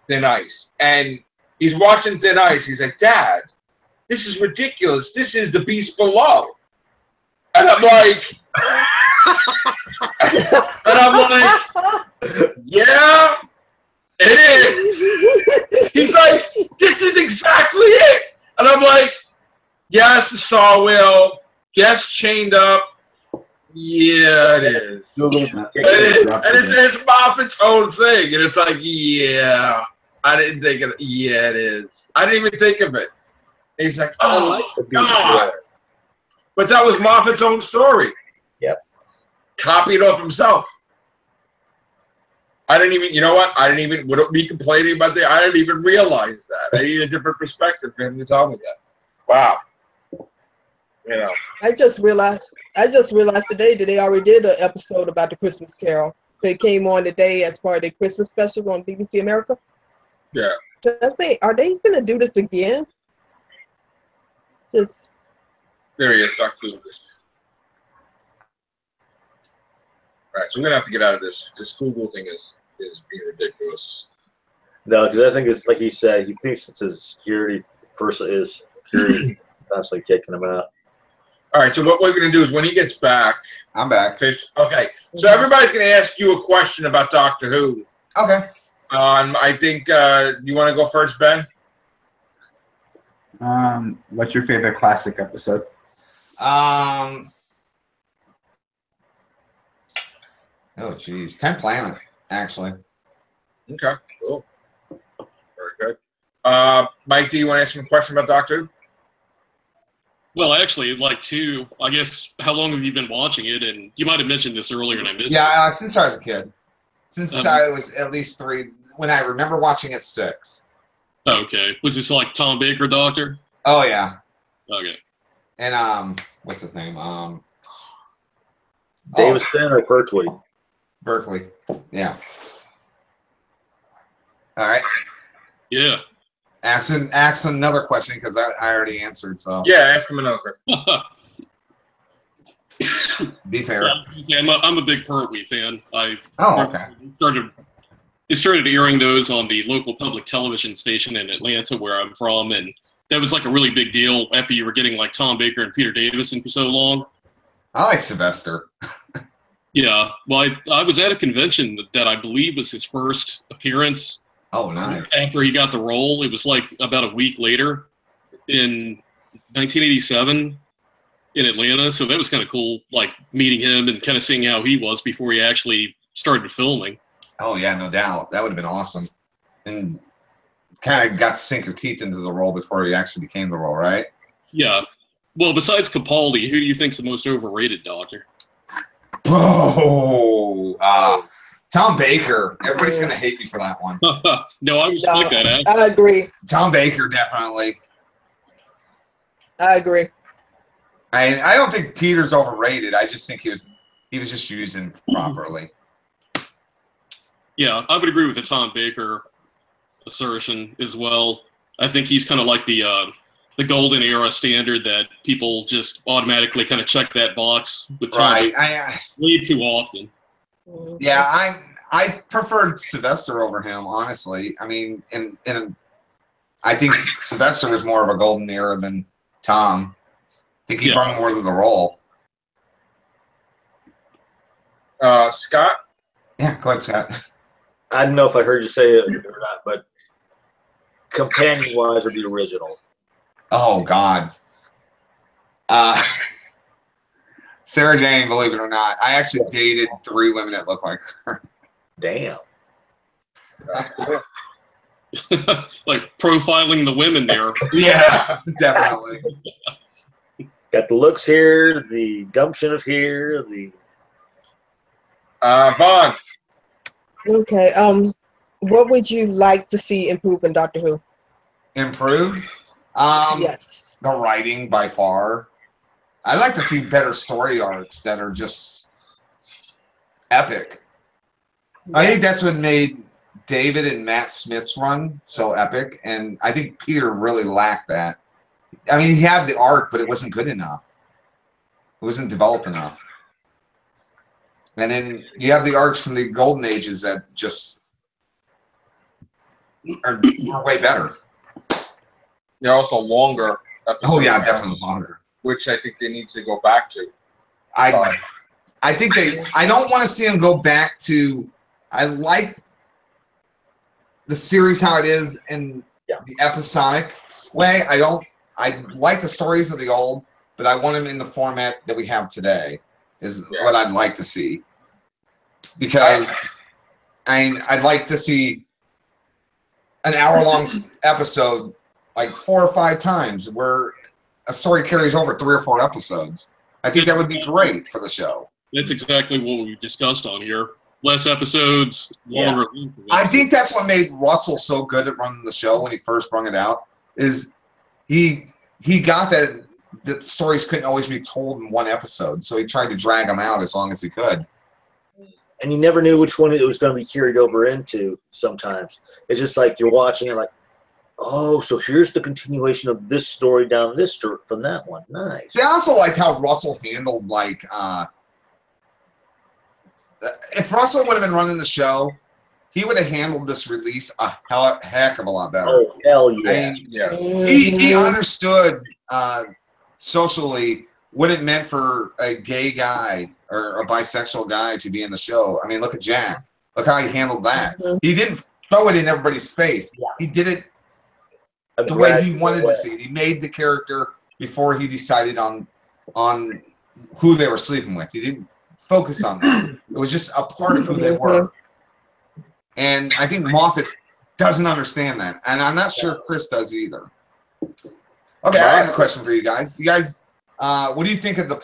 Thin Ice. And he's watching Thin Ice. He's like, "Dad, this is ridiculous. This is the Beast Below." And I'm like. Yeah, it is. He's like, this is exactly it. And I'm like, yes, the Star Wheel. Yes, chained up. Yeah, it is. And it's Moffat's own thing. And it's like, yeah, I didn't think of it. Yeah, it is. I didn't even think of it. And he's like, oh, God. But that was Moffat's own story. Yep. Copied off himself. I didn't even, you know what? I didn't even, would be complaining about that. I didn't even realize that. I need a different perspective for him to tell me that. Wow. You know. I just realized today that they already did an episode about the Christmas Carol. They came on today as part of their Christmas specials on BBC America. Yeah. So I say, are they going to do this again? Just. There he is, Dr. Lucas. All right, so we're gonna have to get out of this. This Google thing is being ridiculous. No, because I think it's like he said. He thinks it's his security constantly kicking him out. All right, so what we're gonna do is when he gets back, I'm back. Okay, so everybody's gonna ask you a question about Doctor Who. Okay. I think you want to go first, Ben? What's your favorite classic episode? Oh, geez. 10th Planet, actually. Okay, cool. Very good. Mike, do you want to ask me a question about Doctor Who? Well, actually, I'd like to. I guess, how long have you been watching it? And you might have mentioned this earlier and I missed it. Yeah, since I was a kid. Since I was at least 3. When I remember watching at 6. Okay. Was this like Tom Baker Doctor? Oh, yeah. Okay. And, what's his name? Davison or Pertwee? Berkeley. Yeah. All right. Yeah. Ask another question because I already answered. So yeah, ask him another. Be fair. Yeah, I'm a big Pertwee fan. Okay. It started airing those on the local public television station in Atlanta, where I'm from, and that was like a really big deal after you were getting like Tom Baker and Peter Davison for so long. I like Sylvester. Yeah, well, I was at a convention that I believe was his first appearance. Oh, nice. After he got the role, it was like about a week later in 1987 in Atlanta. So that was kind of cool, like meeting him and kind of seeing how he was before he actually started filming. Oh, yeah, no doubt. That would have been awesome. And kind of got to sink your teeth into the role before he actually became the role, right? Yeah. Well, besides Capaldi, who do you think's the most overrated Doctor? Oh, Tom Baker. Everybody's gonna hate me for that one. No, I respect that. I agree. Tom Baker, definitely. I agree. I don't think Peter's overrated. I just think he was just using properly. Yeah, I would agree with the Tom Baker assertion as well. I think he's kind of like the golden era standard that people just automatically kind of check that box with Tom Right. way too often. Yeah, I preferred Sylvester over him, honestly. I mean, I think Sylvester was more of a golden era than Tom. I think he brought more to the role. Scott? Yeah, go ahead, Scott. I don't know if I heard you say it or not, but companion-wise, are the original. Oh, God. Sarah Jane, believe it or not, I actually dated 3 women that look like her. Damn. Like profiling the women there. Yeah, definitely. Got the looks here, the gumption of here, the... Vaughn. Okay. What would you like to see improve in Doctor Who? Improved? Yes. The writing, by far. I'd like to see better story arcs that are just epic. Yeah. I think that's what made David and Matt Smith's run so epic, and I think Peter really lacked that. I mean, he had the arc, but it wasn't good enough. It wasn't developed enough. And then you have the arcs from the Golden Ages that just are way better. They're also longer episodes. Oh yeah, definitely longer. Which I think they need to go back to. I think I don't want to see them go back to. I like the series how it is in the episodic way. I like the stories of the old, but I want them in the format that we have today. Is what I'd like to see. Because I'd like to see an hour-long episode like 4 or 5 times where a story carries over 3 or 4 episodes. I think that would be great for the show. That's exactly what we discussed on here. Less episodes, longer. Yeah. I think that's what made Russell so good at running the show when he first brought it out. Is he got that stories couldn't always be told in one episode, so he tried to drag them out as long as he could. And you never knew which one it was going to be carried over into sometimes. It's just like you're watching it like, oh, so here's the continuation of this story down this from that one. Nice. See, I also liked how Russell handled, like, if Russell would have been running the show, he would have handled this release a heck of a lot better. Oh, hell yeah. I mean, he understood socially what it meant for a gay guy or a bisexual guy to be in the show. I mean, look at Jack. Look how he handled that. He didn't throw it in everybody's face. He did it the way he wanted to see it. He made the character before he decided on who they were sleeping with. He didn't focus on that. It was just a part of who they were. And I think Moffat doesn't understand that. And I'm not sure if Chris does either. Okay, I have a question for you guys. You guys, what do you think of the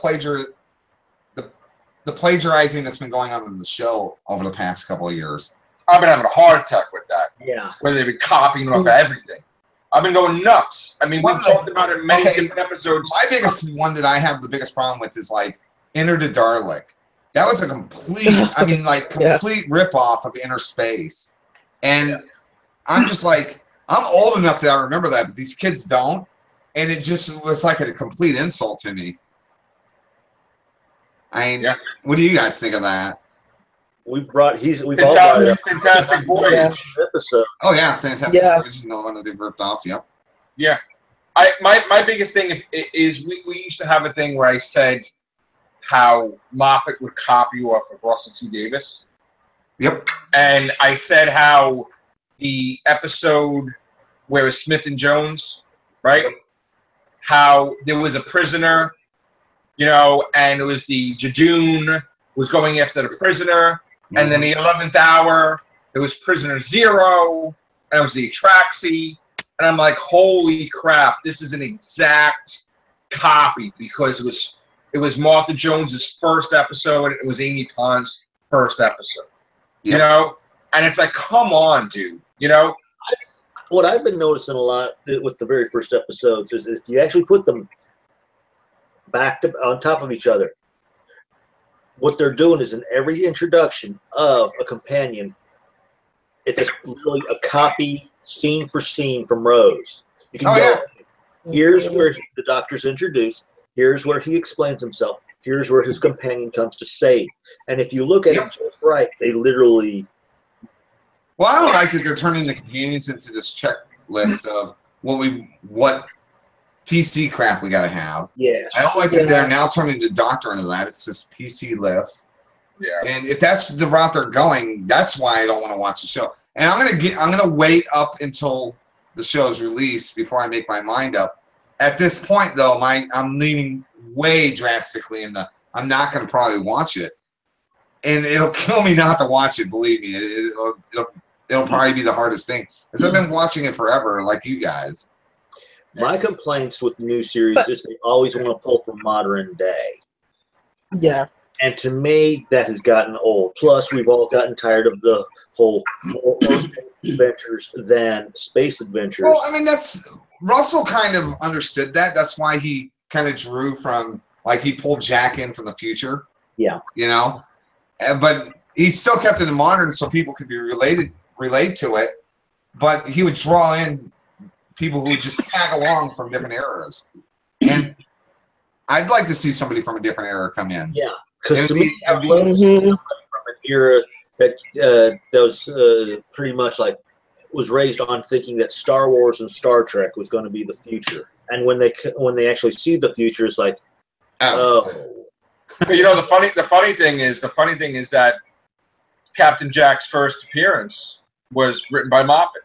plagiarizing that's been going on in the show over the past couple of years? I've been having a heart attack with that. Yeah. Where they've been copying off of everything. I've been going nuts. I mean, we've talked about it in many different episodes. My biggest one that I have the biggest problem with is like Enter the Dalek. That was a complete, I mean, like complete ripoff of Inner Space. And I'm just like, I'm old enough that I remember that, but these kids don't. And it just was like a complete insult to me. I mean, what do you guys think of that? We've all brought it up. Fantastic Voyage episode. Oh yeah, Fantastic Voyage is another one that they've ripped off. Yep. Yeah, my biggest thing is we used to have a thing where I said how Moffat would copy you off of Russell T Davis. Yep. And I said how the episode where it was Smith and Jones, right? How there was a prisoner, you know, and it was the Jadoon was going after the prisoner, and then the 11th hour, it was prisoner 0, and it was the Atraxi, and I'm like, holy crap, this is an exact copy because it was It was Martha Jones's first episode, and it was Amy Pond's first episode. Yep. You know, and it's like, come on, dude. You know, what I've been noticing a lot with the very first episodes is if you actually put them back on top of each other, what they're doing is in every introduction of a companion, it's literally a copy, scene for scene from Rose. You can go, here's where the Doctor's introduced, here's where he explains himself, here's where his companion comes to save. And if you look at it just right, they literally... Well, I don't like that they're turning the companions into this checklist of what PC crap we got to have. Yeah. I don't like that they're now turning the Doctor into that. It's this PC list. Yeah. And if that's the route they're going, that's why I don't want to watch the show. And I'm gonna wait up until the show is released before I make my mind up. At this point, though, I'm leaning way drastically in the I'm not gonna probably watch it, and it'll kill me not to watch it. Believe me, it'll probably be the hardest thing because I've been watching it forever, like you guys. My complaints with new series is they always want to pull from modern day. Yeah. And to me, that has gotten old. Plus, we've all gotten tired of the whole more adventures than space adventures. Well, I mean, Russell kind of understood that. That's why he kind of drew from, like, he pulled Jack in from the future. Yeah. You know? But he still kept it in modern so people could be relate to it. But he would draw in people who would just tag along from different eras. And I'd like to see somebody from a different era come in. Yeah. Because to me, I've loved somebody from an era that was pretty much like was raised on thinking that Star Wars and Star Trek was going to be the future, and when they actually see the future, it's like, oh. You know, the funny thing is that Captain Jack's first appearance was written by Moffat.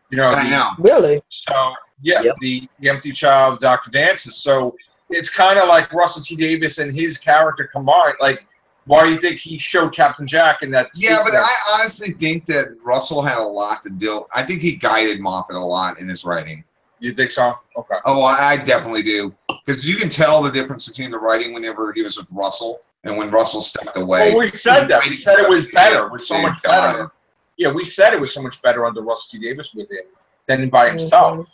You know, I know. Really? So yeah, the Empty Child, Dr. Dances. So it's kind of like Russell T Davies and his character combined. Like, why do you think he showed Captain Jack in that? Yeah, but I honestly think that Russell had a lot to do. I think he guided Moffat a lot in his writing. You think so? Okay. Oh, I definitely do. Because you can tell the difference between the writing whenever he was with Russell and when Russell stepped away. Well, we said that. We said it was better. It was so much better. Yeah, we said it was so much better under Russell T Davies with him than by himself.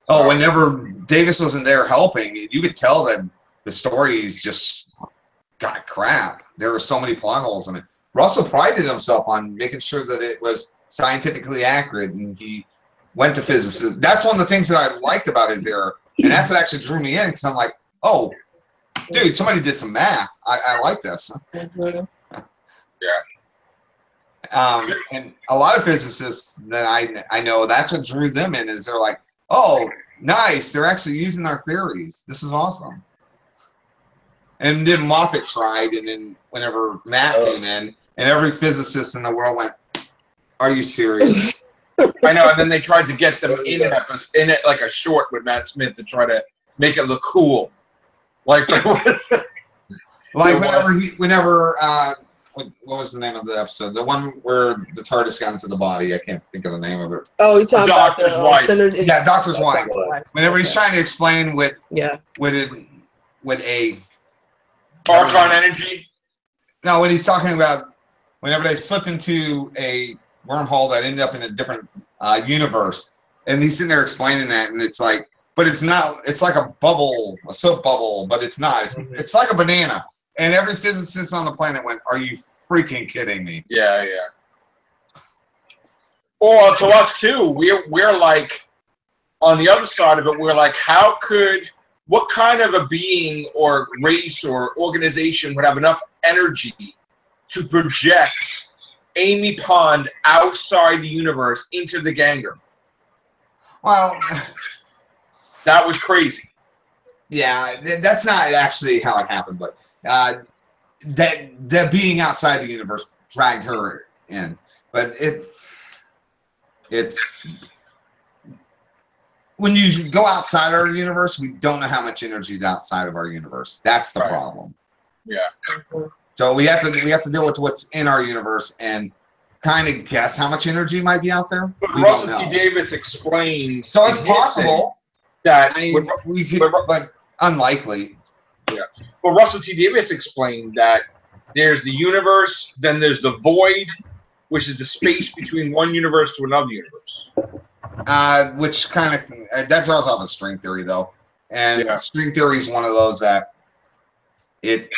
Oh, whenever Davis wasn't there helping, you could tell that the stories just got crap. There were so many plot holes in it. Russell prided himself on making sure that it was scientifically accurate, and he went to physicists. That's one of the things that I liked about his era, and that's what actually drew me in, because I'm like, oh, dude, somebody did some math. I like this. Yeah. And a lot of physicists that I know, that's what drew them in, is they're like, oh, nice, they're actually using our theories. This is awesome. And then Moffat tried, and then whenever Matt came in, and every physicist in the world went, are you serious? I know, and then they tried to get them in it like a short with Matt Smith to try to make it look cool. Like, like what was the name of the episode? The one where the TARDIS got into the body. I can't think of the name of it. Oh, you're talking about Doctor's wife. Yeah, Doctor's wife. Whenever he's trying to explain with a Archon energy. No, when he's talking about whenever they slipped into a wormhole that ended up in a different universe, and he's sitting there explaining that, and it's like, but it's not. It's like a bubble, a soap bubble, but it's not. It's like a banana. And every physicist on the planet went, "Are you freaking kidding me?" Yeah, yeah. Or to us too, we're like on the other side of it. We're like, what kind of a being or race or organization would have enough energy to project Amy Pond outside the universe into the Ganger? Well, that was crazy. Yeah, that's not actually how it happened, but that being outside the universe dragged her in. But it's when you go outside our universe, we don't know how much energy is outside of our universe. That's the problem. Yeah. So we have to deal with what's in our universe and kind of guess how much energy might be out there. But Russell T Davies explains. So it's possible that we could, but unlikely. Yeah. But Russell T Davies explained that there's the universe, then there's the void, which is the space between one universe to another universe. Which kind of that draws off of string theory, though, and string theory is one of those that it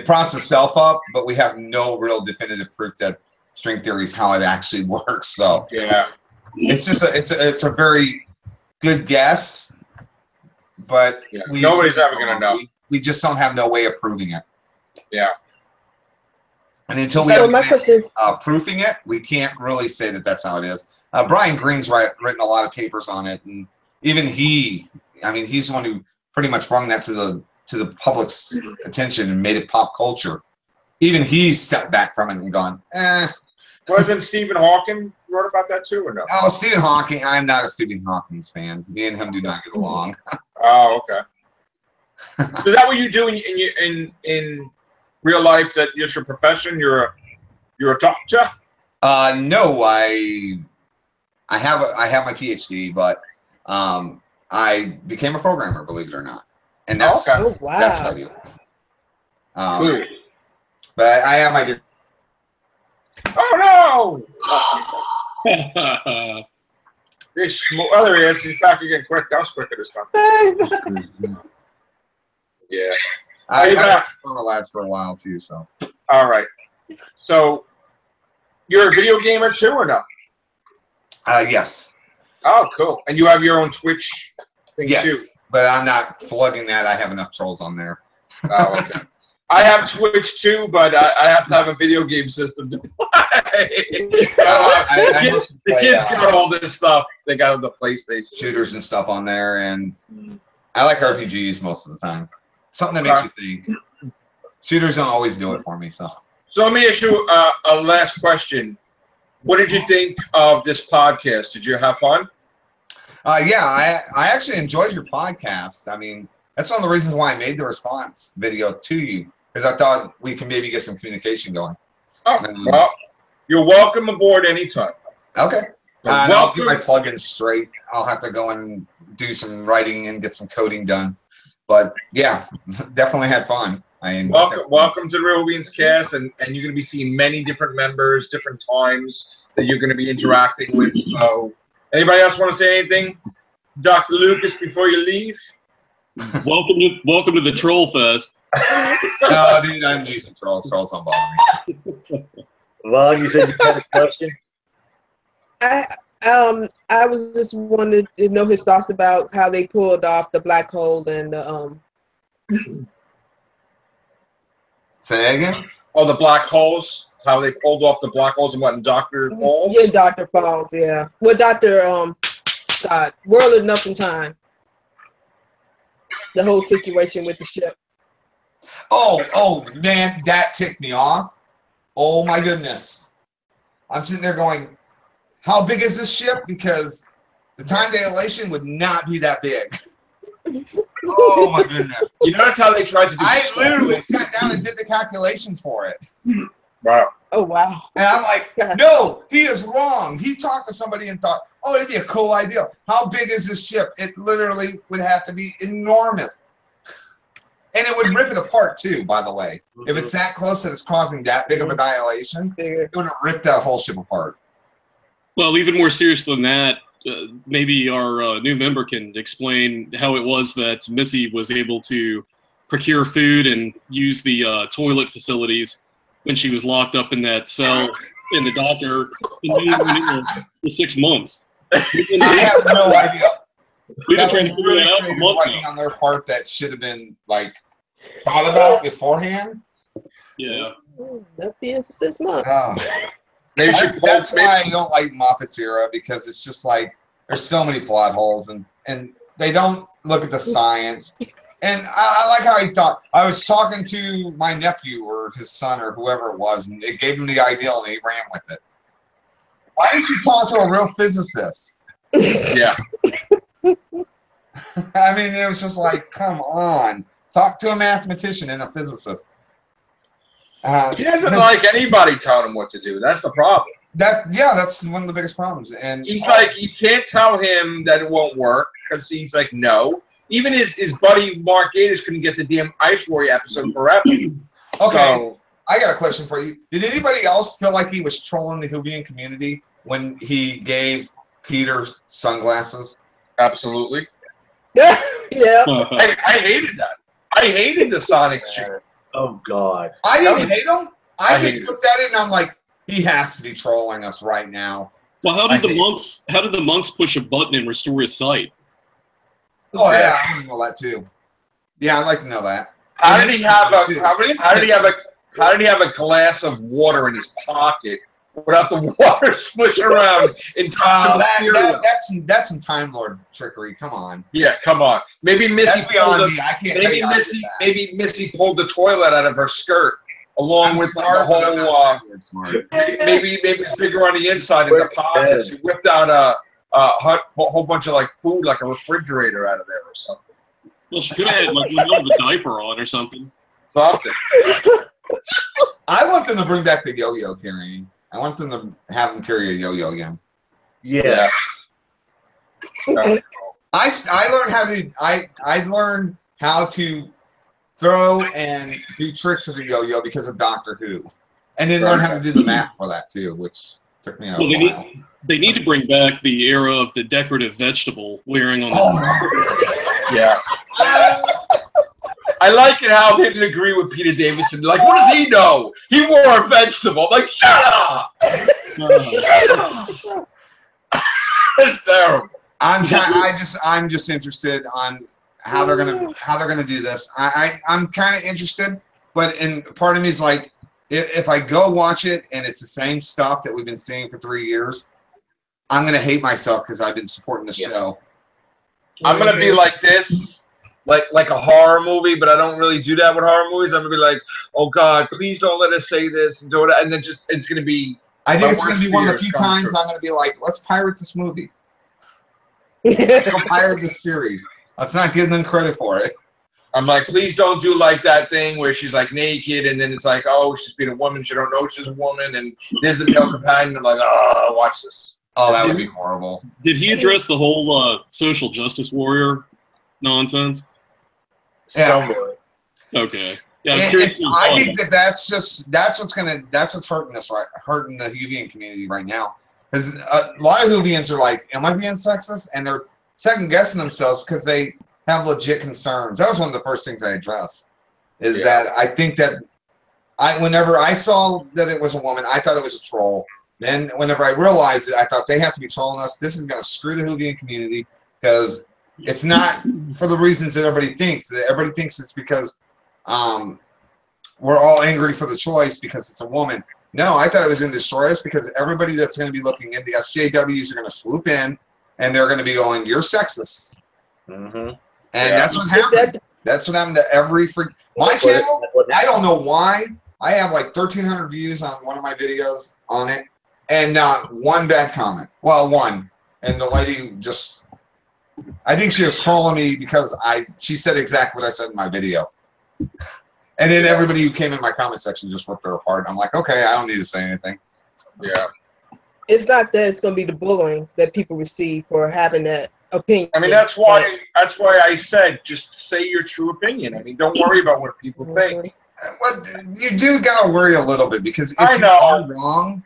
props itself up, but we have no real definitive proof that string theory is how it actually works. So it's just it's a very good guess, but nobody's ever gonna know. We just don't have no way of proving it. Yeah. And until we have proofing it, we can't really say that that's how it is. Brian Greene's written a lot of papers on it, and even he's the one who pretty much brought that to the public's attention and made it pop culture. Even he stepped back from it and gone, eh. Wasn't Stephen Hawking wrote about that too, or no? Oh, Stephen Hawking. I'm not a Stephen Hawking's fan. Me and him do not get along. Oh, okay. So is that what you do in real life? That is your profession? You're a doctor? No, I have my PhD, but I became a programmer, believe it or not, and that's that's how I do it. But I have my. Oh no! There he is. He's back again quick. That was quicker this time. Yeah. I want to last for a while too, so. All right. So, you're a video gamer too, or no? Yes. Oh, cool. And you have your own Twitch thing too? But I'm not plugging that. I have enough trolls on there. Oh, okay. I have Twitch too, but I have to have a video game system to play. The kids got all this stuff. They got the PlayStation. Shooters and stuff on there, and I like RPGs most of the time. Something that makes you think. Shooters don't always do it for me, so. So let me ask you a last question. What did you think of this podcast? Did you have fun? Yeah, I actually enjoyed your podcast. I mean, that's one of the reasons why I made the response video to you, because I thought we can maybe get some communication going. Oh, well, you're welcome aboard anytime. Okay. I'll get my plugins straight. I'll have to go and do some writing and get some coding done. But yeah, definitely had fun. Welcome to the Whovians cast, and you're going to be seeing many different members, different times that you're going to be interacting with. So, anybody else want to say anything, Dr. Lucas, before you leave? Welcome to the Troll Fest. No, dude, I'm used to trolls. Trolls don't bother me. Well, you said you had a question. I was just wanted to know his thoughts about how they pulled off the black hole and the Say again? Oh, the black holes. How they pulled off the black holes and what in Dr. Falls? Yeah, Dr. Falls, yeah. Well, Dr. God, World of Nothing Time. The whole situation with the ship. Oh man, that ticked me off. Oh my goodness. I'm sitting there going, how big is this ship? Because the time dilation would not be that big. Oh my goodness. You notice how they tried to do I literally sat down and did the calculations for it. Wow. Oh, wow. And I'm like, no, he is wrong. He talked to somebody and thought, oh, it'd be a cool idea. How big is this ship? It literally would have to be enormous. And it would rip it apart too, by the way. If it's that close that it's causing that big of a dilation, it would rip that whole ship apart. Well, even more serious than that, maybe our new member can explain how it was that Missy was able to procure food and use the toilet facilities when she was locked up in that cell in the doctor for 6 months. I have no idea. We've been trying to figure that out for months now. On their part that should have been like thought about beforehand. Yeah. That's the emphasis months. That's why I don't like Moffat's era, because it's just like there's so many plot holes and they don't look at the science. And I like how he thought. I was talking to my nephew or his son or whoever it was, and it gave him the idea and he ran with it. Why didn't you talk to a real physicist? Yeah. I mean, it was just like, come on. Talk to a mathematician and a physicist. He doesn't like anybody telling him what to do. That's the problem. That's one of the biggest problems. And he's like, you can't tell him that it won't work because he's like, no. even his buddy Mark Gatiss couldn't get the damn Ice Warrior episode forever. Okay, So, I got a question for you. Did anybody else feel like he was trolling the Whovian community when he gave Peter sunglasses? absolutely. Yeah. I hated that. I hated the Sonic shit. Oh God. I didn't hate him. I just hated looked at it and I'm like, he has to be trolling us right now. Well, how did the monks push a button and restore his sight? Oh yeah, I want to know that too. Yeah, I'd like to know that. How did he have a glass of water in his pocket without the water splishing around in that's some Time Lord trickery. Come on. Yeah, come on. Maybe Missy Missy pulled the toilet out of her skirt along with the whole. Maybe it's bigger on the inside of the pockets. She whipped out a whole bunch of like food, like a refrigerator, out of there or something. Well, she could have had like a diaper on or something. Something. I want them to bring back the yo-yo carrying. I want them to have them carry a yo-yo again. Yes. Yeah. I learned how to throw and do tricks with a yo-yo because of Doctor Who, and then learn how to do the math for that too, which took me a while. They need to bring back the era of the decorative vegetable wearing on the. Yeah. I like it how they didn't agree with Peter Davison. Like, what does he know? He wore a vegetable. Like, shut up! Shut up! It's terrible. I'm just interested on how they're gonna do this. I'm kind of interested, but part of me is like, if I go watch it and it's the same stuff that we've been seeing for 3 years, I'm gonna hate myself because I've been supporting the show. I'm gonna be like this. Like a horror movie, but I don't really do that with horror movies. I'm gonna be like, oh God, please don't let us say this and do it, and then it's gonna be. I think it's gonna be one of the few times I'm gonna be like, let's pirate this movie. Let's go pirate this series. Let's not give them credit for it. I'm like, please don't do like that thing where she's like naked, and then it's like, oh, she's being a woman. She don't know she's a woman, and there's the male companion. I'm like, oh, watch this. Oh, that would be horrible. Did he address the whole social justice warrior nonsense? Yeah. Okay. Yeah, I was curious. I think that's what's hurting hurting the Whovian community right now. Because a lot of Whovians are like, am I being sexist? And they're second guessing themselves because they have legit concerns. That was one of the first things I addressed. Is that I think that whenever I saw that it was a woman, I thought it was a troll. Then whenever I realized it, I thought they have to be trolling us. This is going to screw the Whovian community because it's not for the reasons that everybody thinks. Everybody thinks it's because we're all angry for the choice because it's a woman. No, I thought it was going to destroy us because everybody that's going to be looking in, the SJWs are going to swoop in and they're going to be going, you're sexist. Mm-hmm. And that's what happened. That's what happened to every my channel. I don't know why. I have like 1,300 views on one of my videos on it and not one bad comment. Well, one. And the lady just... I think she was trolling me because she said exactly what I said in my video. And then everybody who came in my comment section just ripped her apart. I'm like, okay, I don't need to say anything. Yeah. It's not that it's going to be the bullying that people receive for having that opinion. I mean, that's why I said just say your true opinion. I mean, don't worry about what people think. But you do gotta worry a little bit because if you are wrong,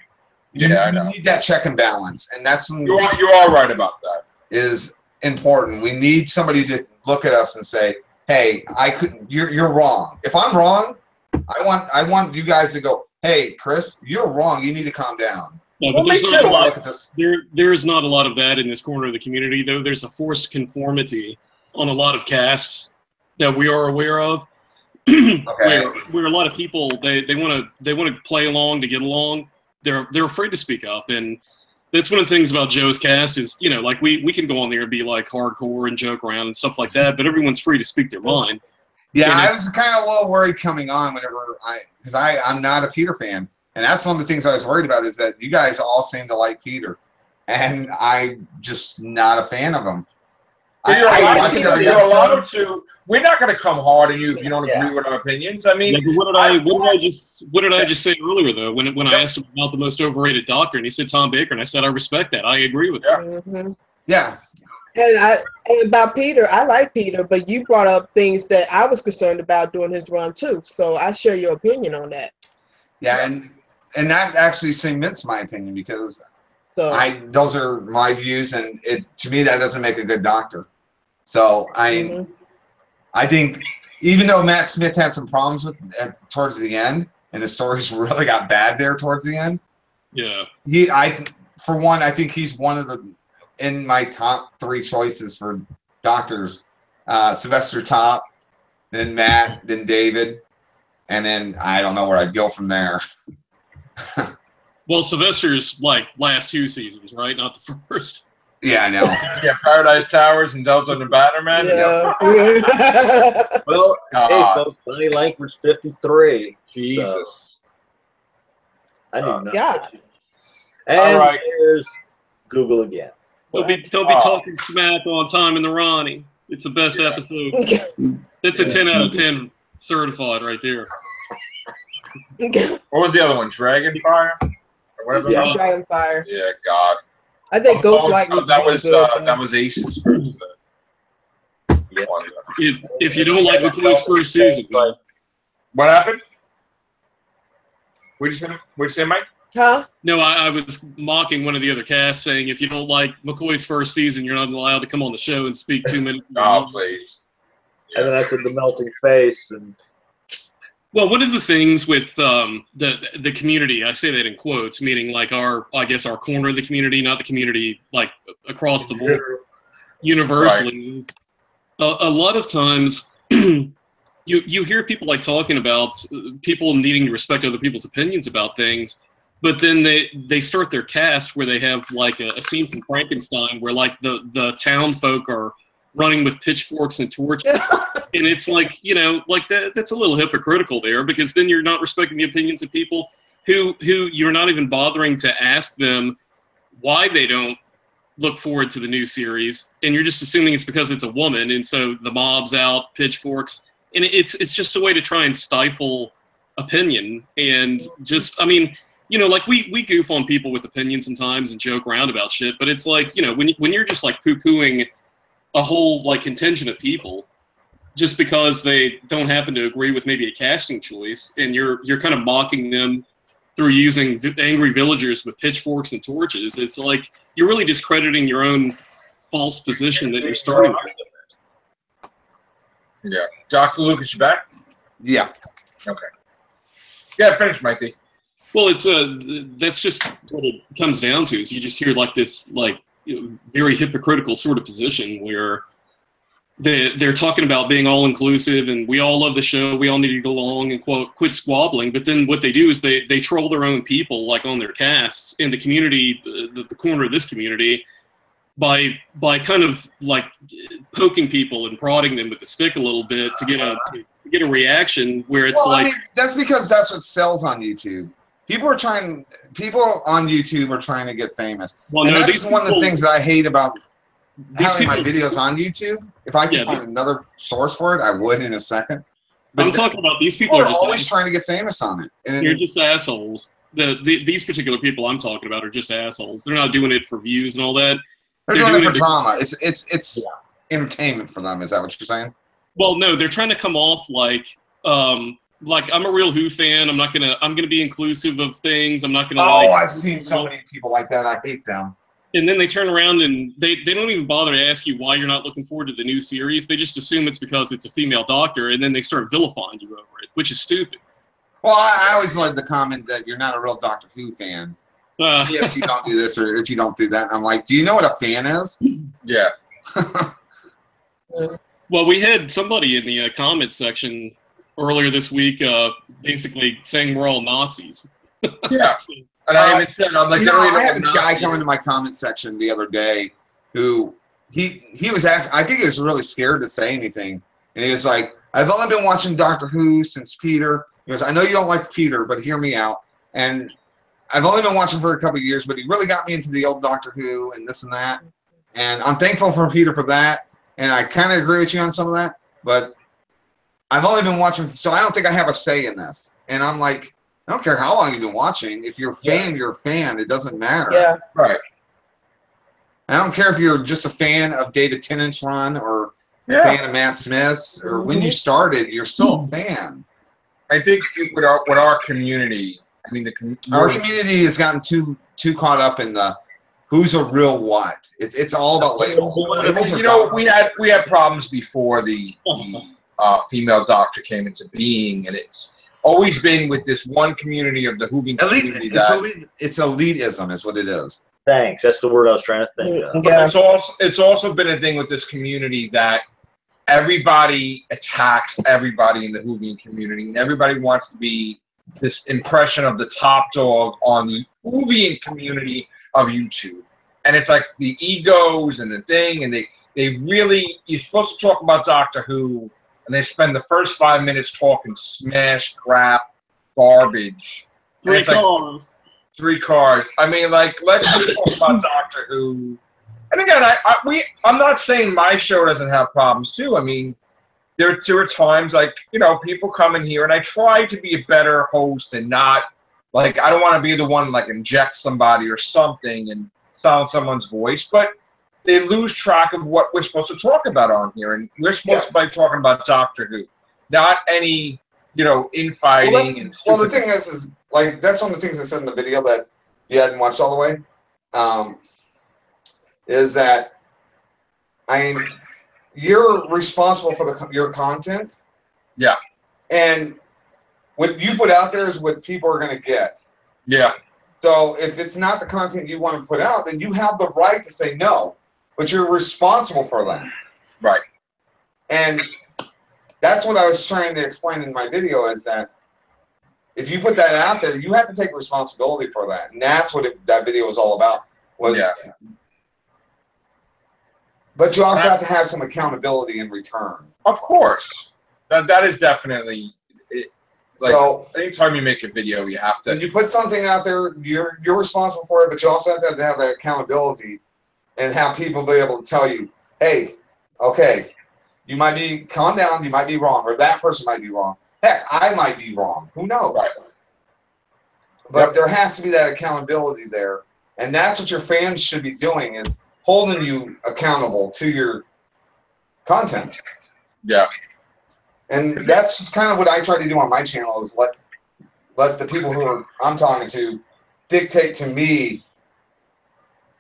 you need that check and balance, and that's you are right about that. Is important. We need somebody to look at us and say, "Hey, you're wrong. If I'm wrong, I want you guys to go, hey, Chris, you're wrong. You need to calm down." No, but there is not a lot of that in this corner of the community, though. There's a forced conformity on a lot of casts that we are aware of. Okay. Where a lot of people they want to play along to get along. They're afraid to speak up, and that's one of the things about Joe's cast is, you know, like we can go on there and be like hardcore and joke around and stuff like that, but everyone's free to speak their mind. Yeah, I was kind of a little worried coming on because I'm not a Peter fan. And that's one of the things I was worried about is that you guys all seem to like Peter. And I'm just not a fan of him. You're allowed to. We're not going to come hard on you if you don't agree with our opinions. I mean, what did I just say earlier though? When I asked him about the most overrated doctor, and he said Tom Baker, and I said I respect that. I agree with that. Yeah. And about Peter, I like Peter, but you brought up things that I was concerned about during his run too. So I share your opinion on that. Yeah, and that actually cements my opinion because those are my views, and to me that doesn't make a good doctor. So I think even though Matt Smith had some problems with towards the end, and the stories really got bad there towards the end. Yeah. For one, I think he's one of the in my top 3 choices for doctors. Sylvester Top, then Matt, then David, and then I don't know where I'd go from there. Well, Sylvester's like last 2 seasons, right? Not the first. Yeah, I know. Yeah, Paradise Towers and Delta and the Batterman. Yeah. Well, hey, folks, Bonnie Langford's 53. Jesus. So I need not. God. And All right. there's Google again. Don't be talking smack on Time in the Ronnie. It's the best episode. It's a 10 out of 10 certified right there. What was the other one? Dragonfire? Or whatever. Yeah, Dragonfire. Yeah, God. I think Ghostlight was really good. That was Ace's. If you don't like McCoy's first season, what happened? What'd you say, Mike? Huh? No, I was mocking one of the other casts, saying if you don't like McCoy's first season, you're not allowed to come on the show and speak 2 minutes. Oh, please. Yeah. And then I said the melting face. And well, one of the things with the community, I say that in quotes, meaning like our corner of the community, not the community like across the board, universally. Right. A lot of times, you hear people like talking about people needing to respect other people's opinions about things. But then they start their cast where they have like a scene from Frankenstein where like the town folk are running with pitchforks and torches. And it's like, like that's a little hypocritical there because then you're not respecting the opinions of people who you're not even bothering to ask them why they don't look forward to the new series. And you're just assuming it's because it's a woman. And so the mob's out, pitchforks. And it's just a way to try and stifle opinion. And just, I mean, like we goof on people with opinions sometimes and joke around about shit, but it's like, when you're just like poo-pooing a whole like contingent of people just because they don't happen to agree with maybe a casting choice, and you're kind of mocking them through using angry villagers with pitchforks and torches, it's like you're really discrediting your own false position that you're starting with. Yeah. Dr. Lucas, you back? Yeah. Okay. Yeah, finish, Mikey. Well, it's that's just what it comes down to. Is you just hear like this like very hypocritical sort of position where they're talking about being all inclusive and we all love the show, we all need to go along and quit squabbling. But then what they do is they troll their own people like on their casts in the community, the corner of this community, by kind of like poking people and prodding them with the stick a little bit to get a reaction where it's I mean, that's because that's what sells on YouTube. People on YouTube are trying to get famous. Well, and that's one of the things that I hate about having my videos on YouTube. If I could find another source for it, I would in a second. But I'm talking about these people are just always trying to get famous on it. And you're just assholes. These particular people I'm talking about are just assholes. They're not doing it for views and all that. They're doing it for drama. It's entertainment for them. Is that what you're saying? Well, no, they're trying to come off like I'm a real Who fan. I'm gonna be inclusive of things. I'm not gonna. I've seen so many people like that. I hate them. And then they turn around and they don't even bother to ask you why you're not looking forward to the new series. They just assume it's because it's a female doctor, and then they start vilifying you over it, which is stupid. Well, I always like the comment that you're not a real Doctor Who fan. If you don't do this or if you don't do that. And I'm like, do you know what a fan is? Yeah. Well, we had somebody in the comment section earlier this week basically saying we're all Nazis. Yeah. And I even said, I'm like, I had this guy come into my comment section the other day who he was actually, I think he was really scared to say anything. And he was like, I've only been watching Doctor Who since Peter. He goes, I know you don't like Peter, but hear me out. And I've only been watching for a couple of years, but he really got me into the old Doctor Who and this and that. And I'm thankful for Peter for that. And I kind of agree with you on some of that. But I've only been watching, so I don't think I have a say in this. And I'm like, I don't care how long you've been watching. If you're a fan, you're a fan. It doesn't matter. Yeah. Right. I don't care if you're just a fan of David Tennant's run or a fan of Matt Smith's, or when you started, you're still a fan. I think with our community, I mean, our community has gotten too caught up in the who's a real what. It's all about labels. You know, we had problems before the female doctor came into being, and it's always been with this one community of the Whovian community. It's elitism, is what it is. Thanks. That's the word I was trying to think of. Yeah. It's also been a thing with this community that everybody attacks everybody in the Whovian community, and everybody wants to be this impression of the top dog on the Whovian community of YouTube. And it's like the egos and the thing, and they really, you're supposed to talk about Doctor Who, and they spend the first 5 minutes talking smash, crap, garbage. Three cars. 3 cars. I mean, like, let's just talk about Doctor Who. And again, I'm not saying my show doesn't have problems too. I mean, there are times, like, you know, people come in here, and I try to be a better host and not, like, I don't want to be the one, like, inject somebody or something and sound someone's voice, but they lose track of what we're supposed to talk about on here, and we're supposed to be talking about Doctor Who, not any, you know, infighting. Well, the thing is, like, that's one of the things I said in the video that you hadn't watched all the way, is that, I mean, you're responsible for your content. Yeah. And what you put out there is what people are going to get. Yeah. So if it's not the content you want to put out, then you have the right to say no, but you're responsible for that. Right. And that's what I was trying to explain in my video, is that if you put that out there, you have to take responsibility for that. And that's what that video was all about. But you also have to have some accountability in return. Of course. That is definitely it. Like, so anytime you make a video, you have to. When you put something out there, you're responsible for it, but you also have to have that accountability and have people be able to tell you, hey, okay, you might be, calm down, you might be wrong, or that person might be wrong. Heck, I might be wrong. Who knows? Right. But there has to be that accountability there. And that's what your fans should be doing, is holding you accountable to your content. Yeah. And that's kind of what I try to do on my channel, is let the people who I'm talking to dictate to me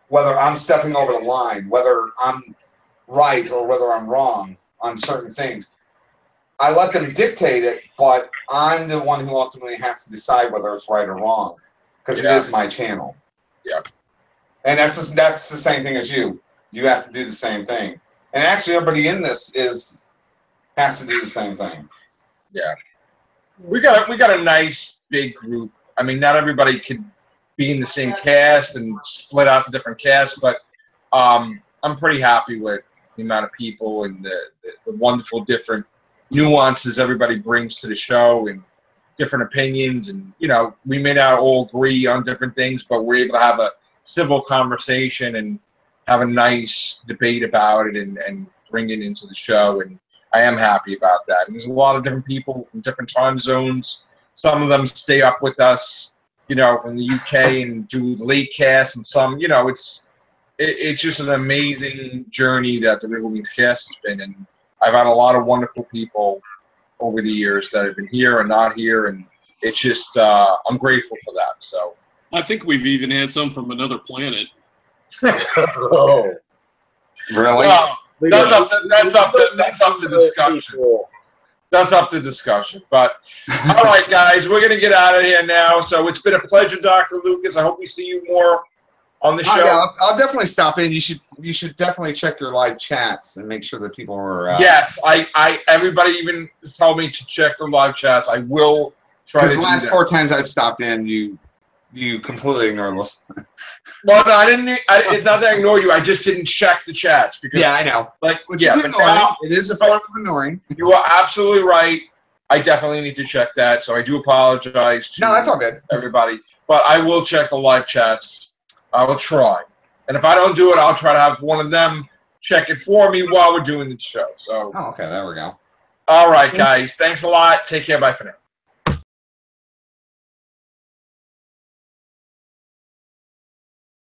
whether I'm stepping over the line, whether I'm right or whether I'm wrong on certain things. I let them dictate it, but I'm the one who ultimately has to decide whether it's right or wrong, because it is my channel. Yeah. And that's the same thing as you. You have to do the same thing. And actually, everybody in this has to do the same thing. Yeah. We got a nice big group. I mean, not everybody could be in the same cast and split out to different casts, but I'm pretty happy with the amount of people and the wonderful different nuances everybody brings to the show and different opinions. And, you know, we may not all agree on different things, but we're able to have a civil conversation and have a nice debate about it and bring it into the show. And I am happy about that. And there's a lot of different people from different time zones. Some of them stay up with us, you know, in the UK and do the late cast, and some, you know, it's just an amazing journey that the Whovians cast has been. And I've had a lot of wonderful people over the years that have been here and not here, and it's just I'm grateful for that. So I think we've even had some from another planet. Oh, really? Well, that's up to discussion. That's up to discussion. But all right, guys, we're gonna get out of here now. So it's been a pleasure, Dr. Lucas. I hope we see you more on the show. Yeah, I'll definitely stop in. You should definitely check your live chats and make sure that people are. Yes, everybody even told me to check the live chats. I will try. Because the last 4 times I've stopped in, you completely ignored us. Well, no, I didn't. It's not that I ignore you. I just didn't check the chats because. Yeah, I know. Like, which is annoying. Now, it is a form of ignoring. You are absolutely right. I definitely need to check that. So I do apologize to that's all good, everybody. But I will check the live chats. I will try. And if I don't do it, I'll try to have one of them check it for me while we're doing the show. So. Oh, okay. There we go. All right, guys. Thanks a lot. Take care. Bye for now.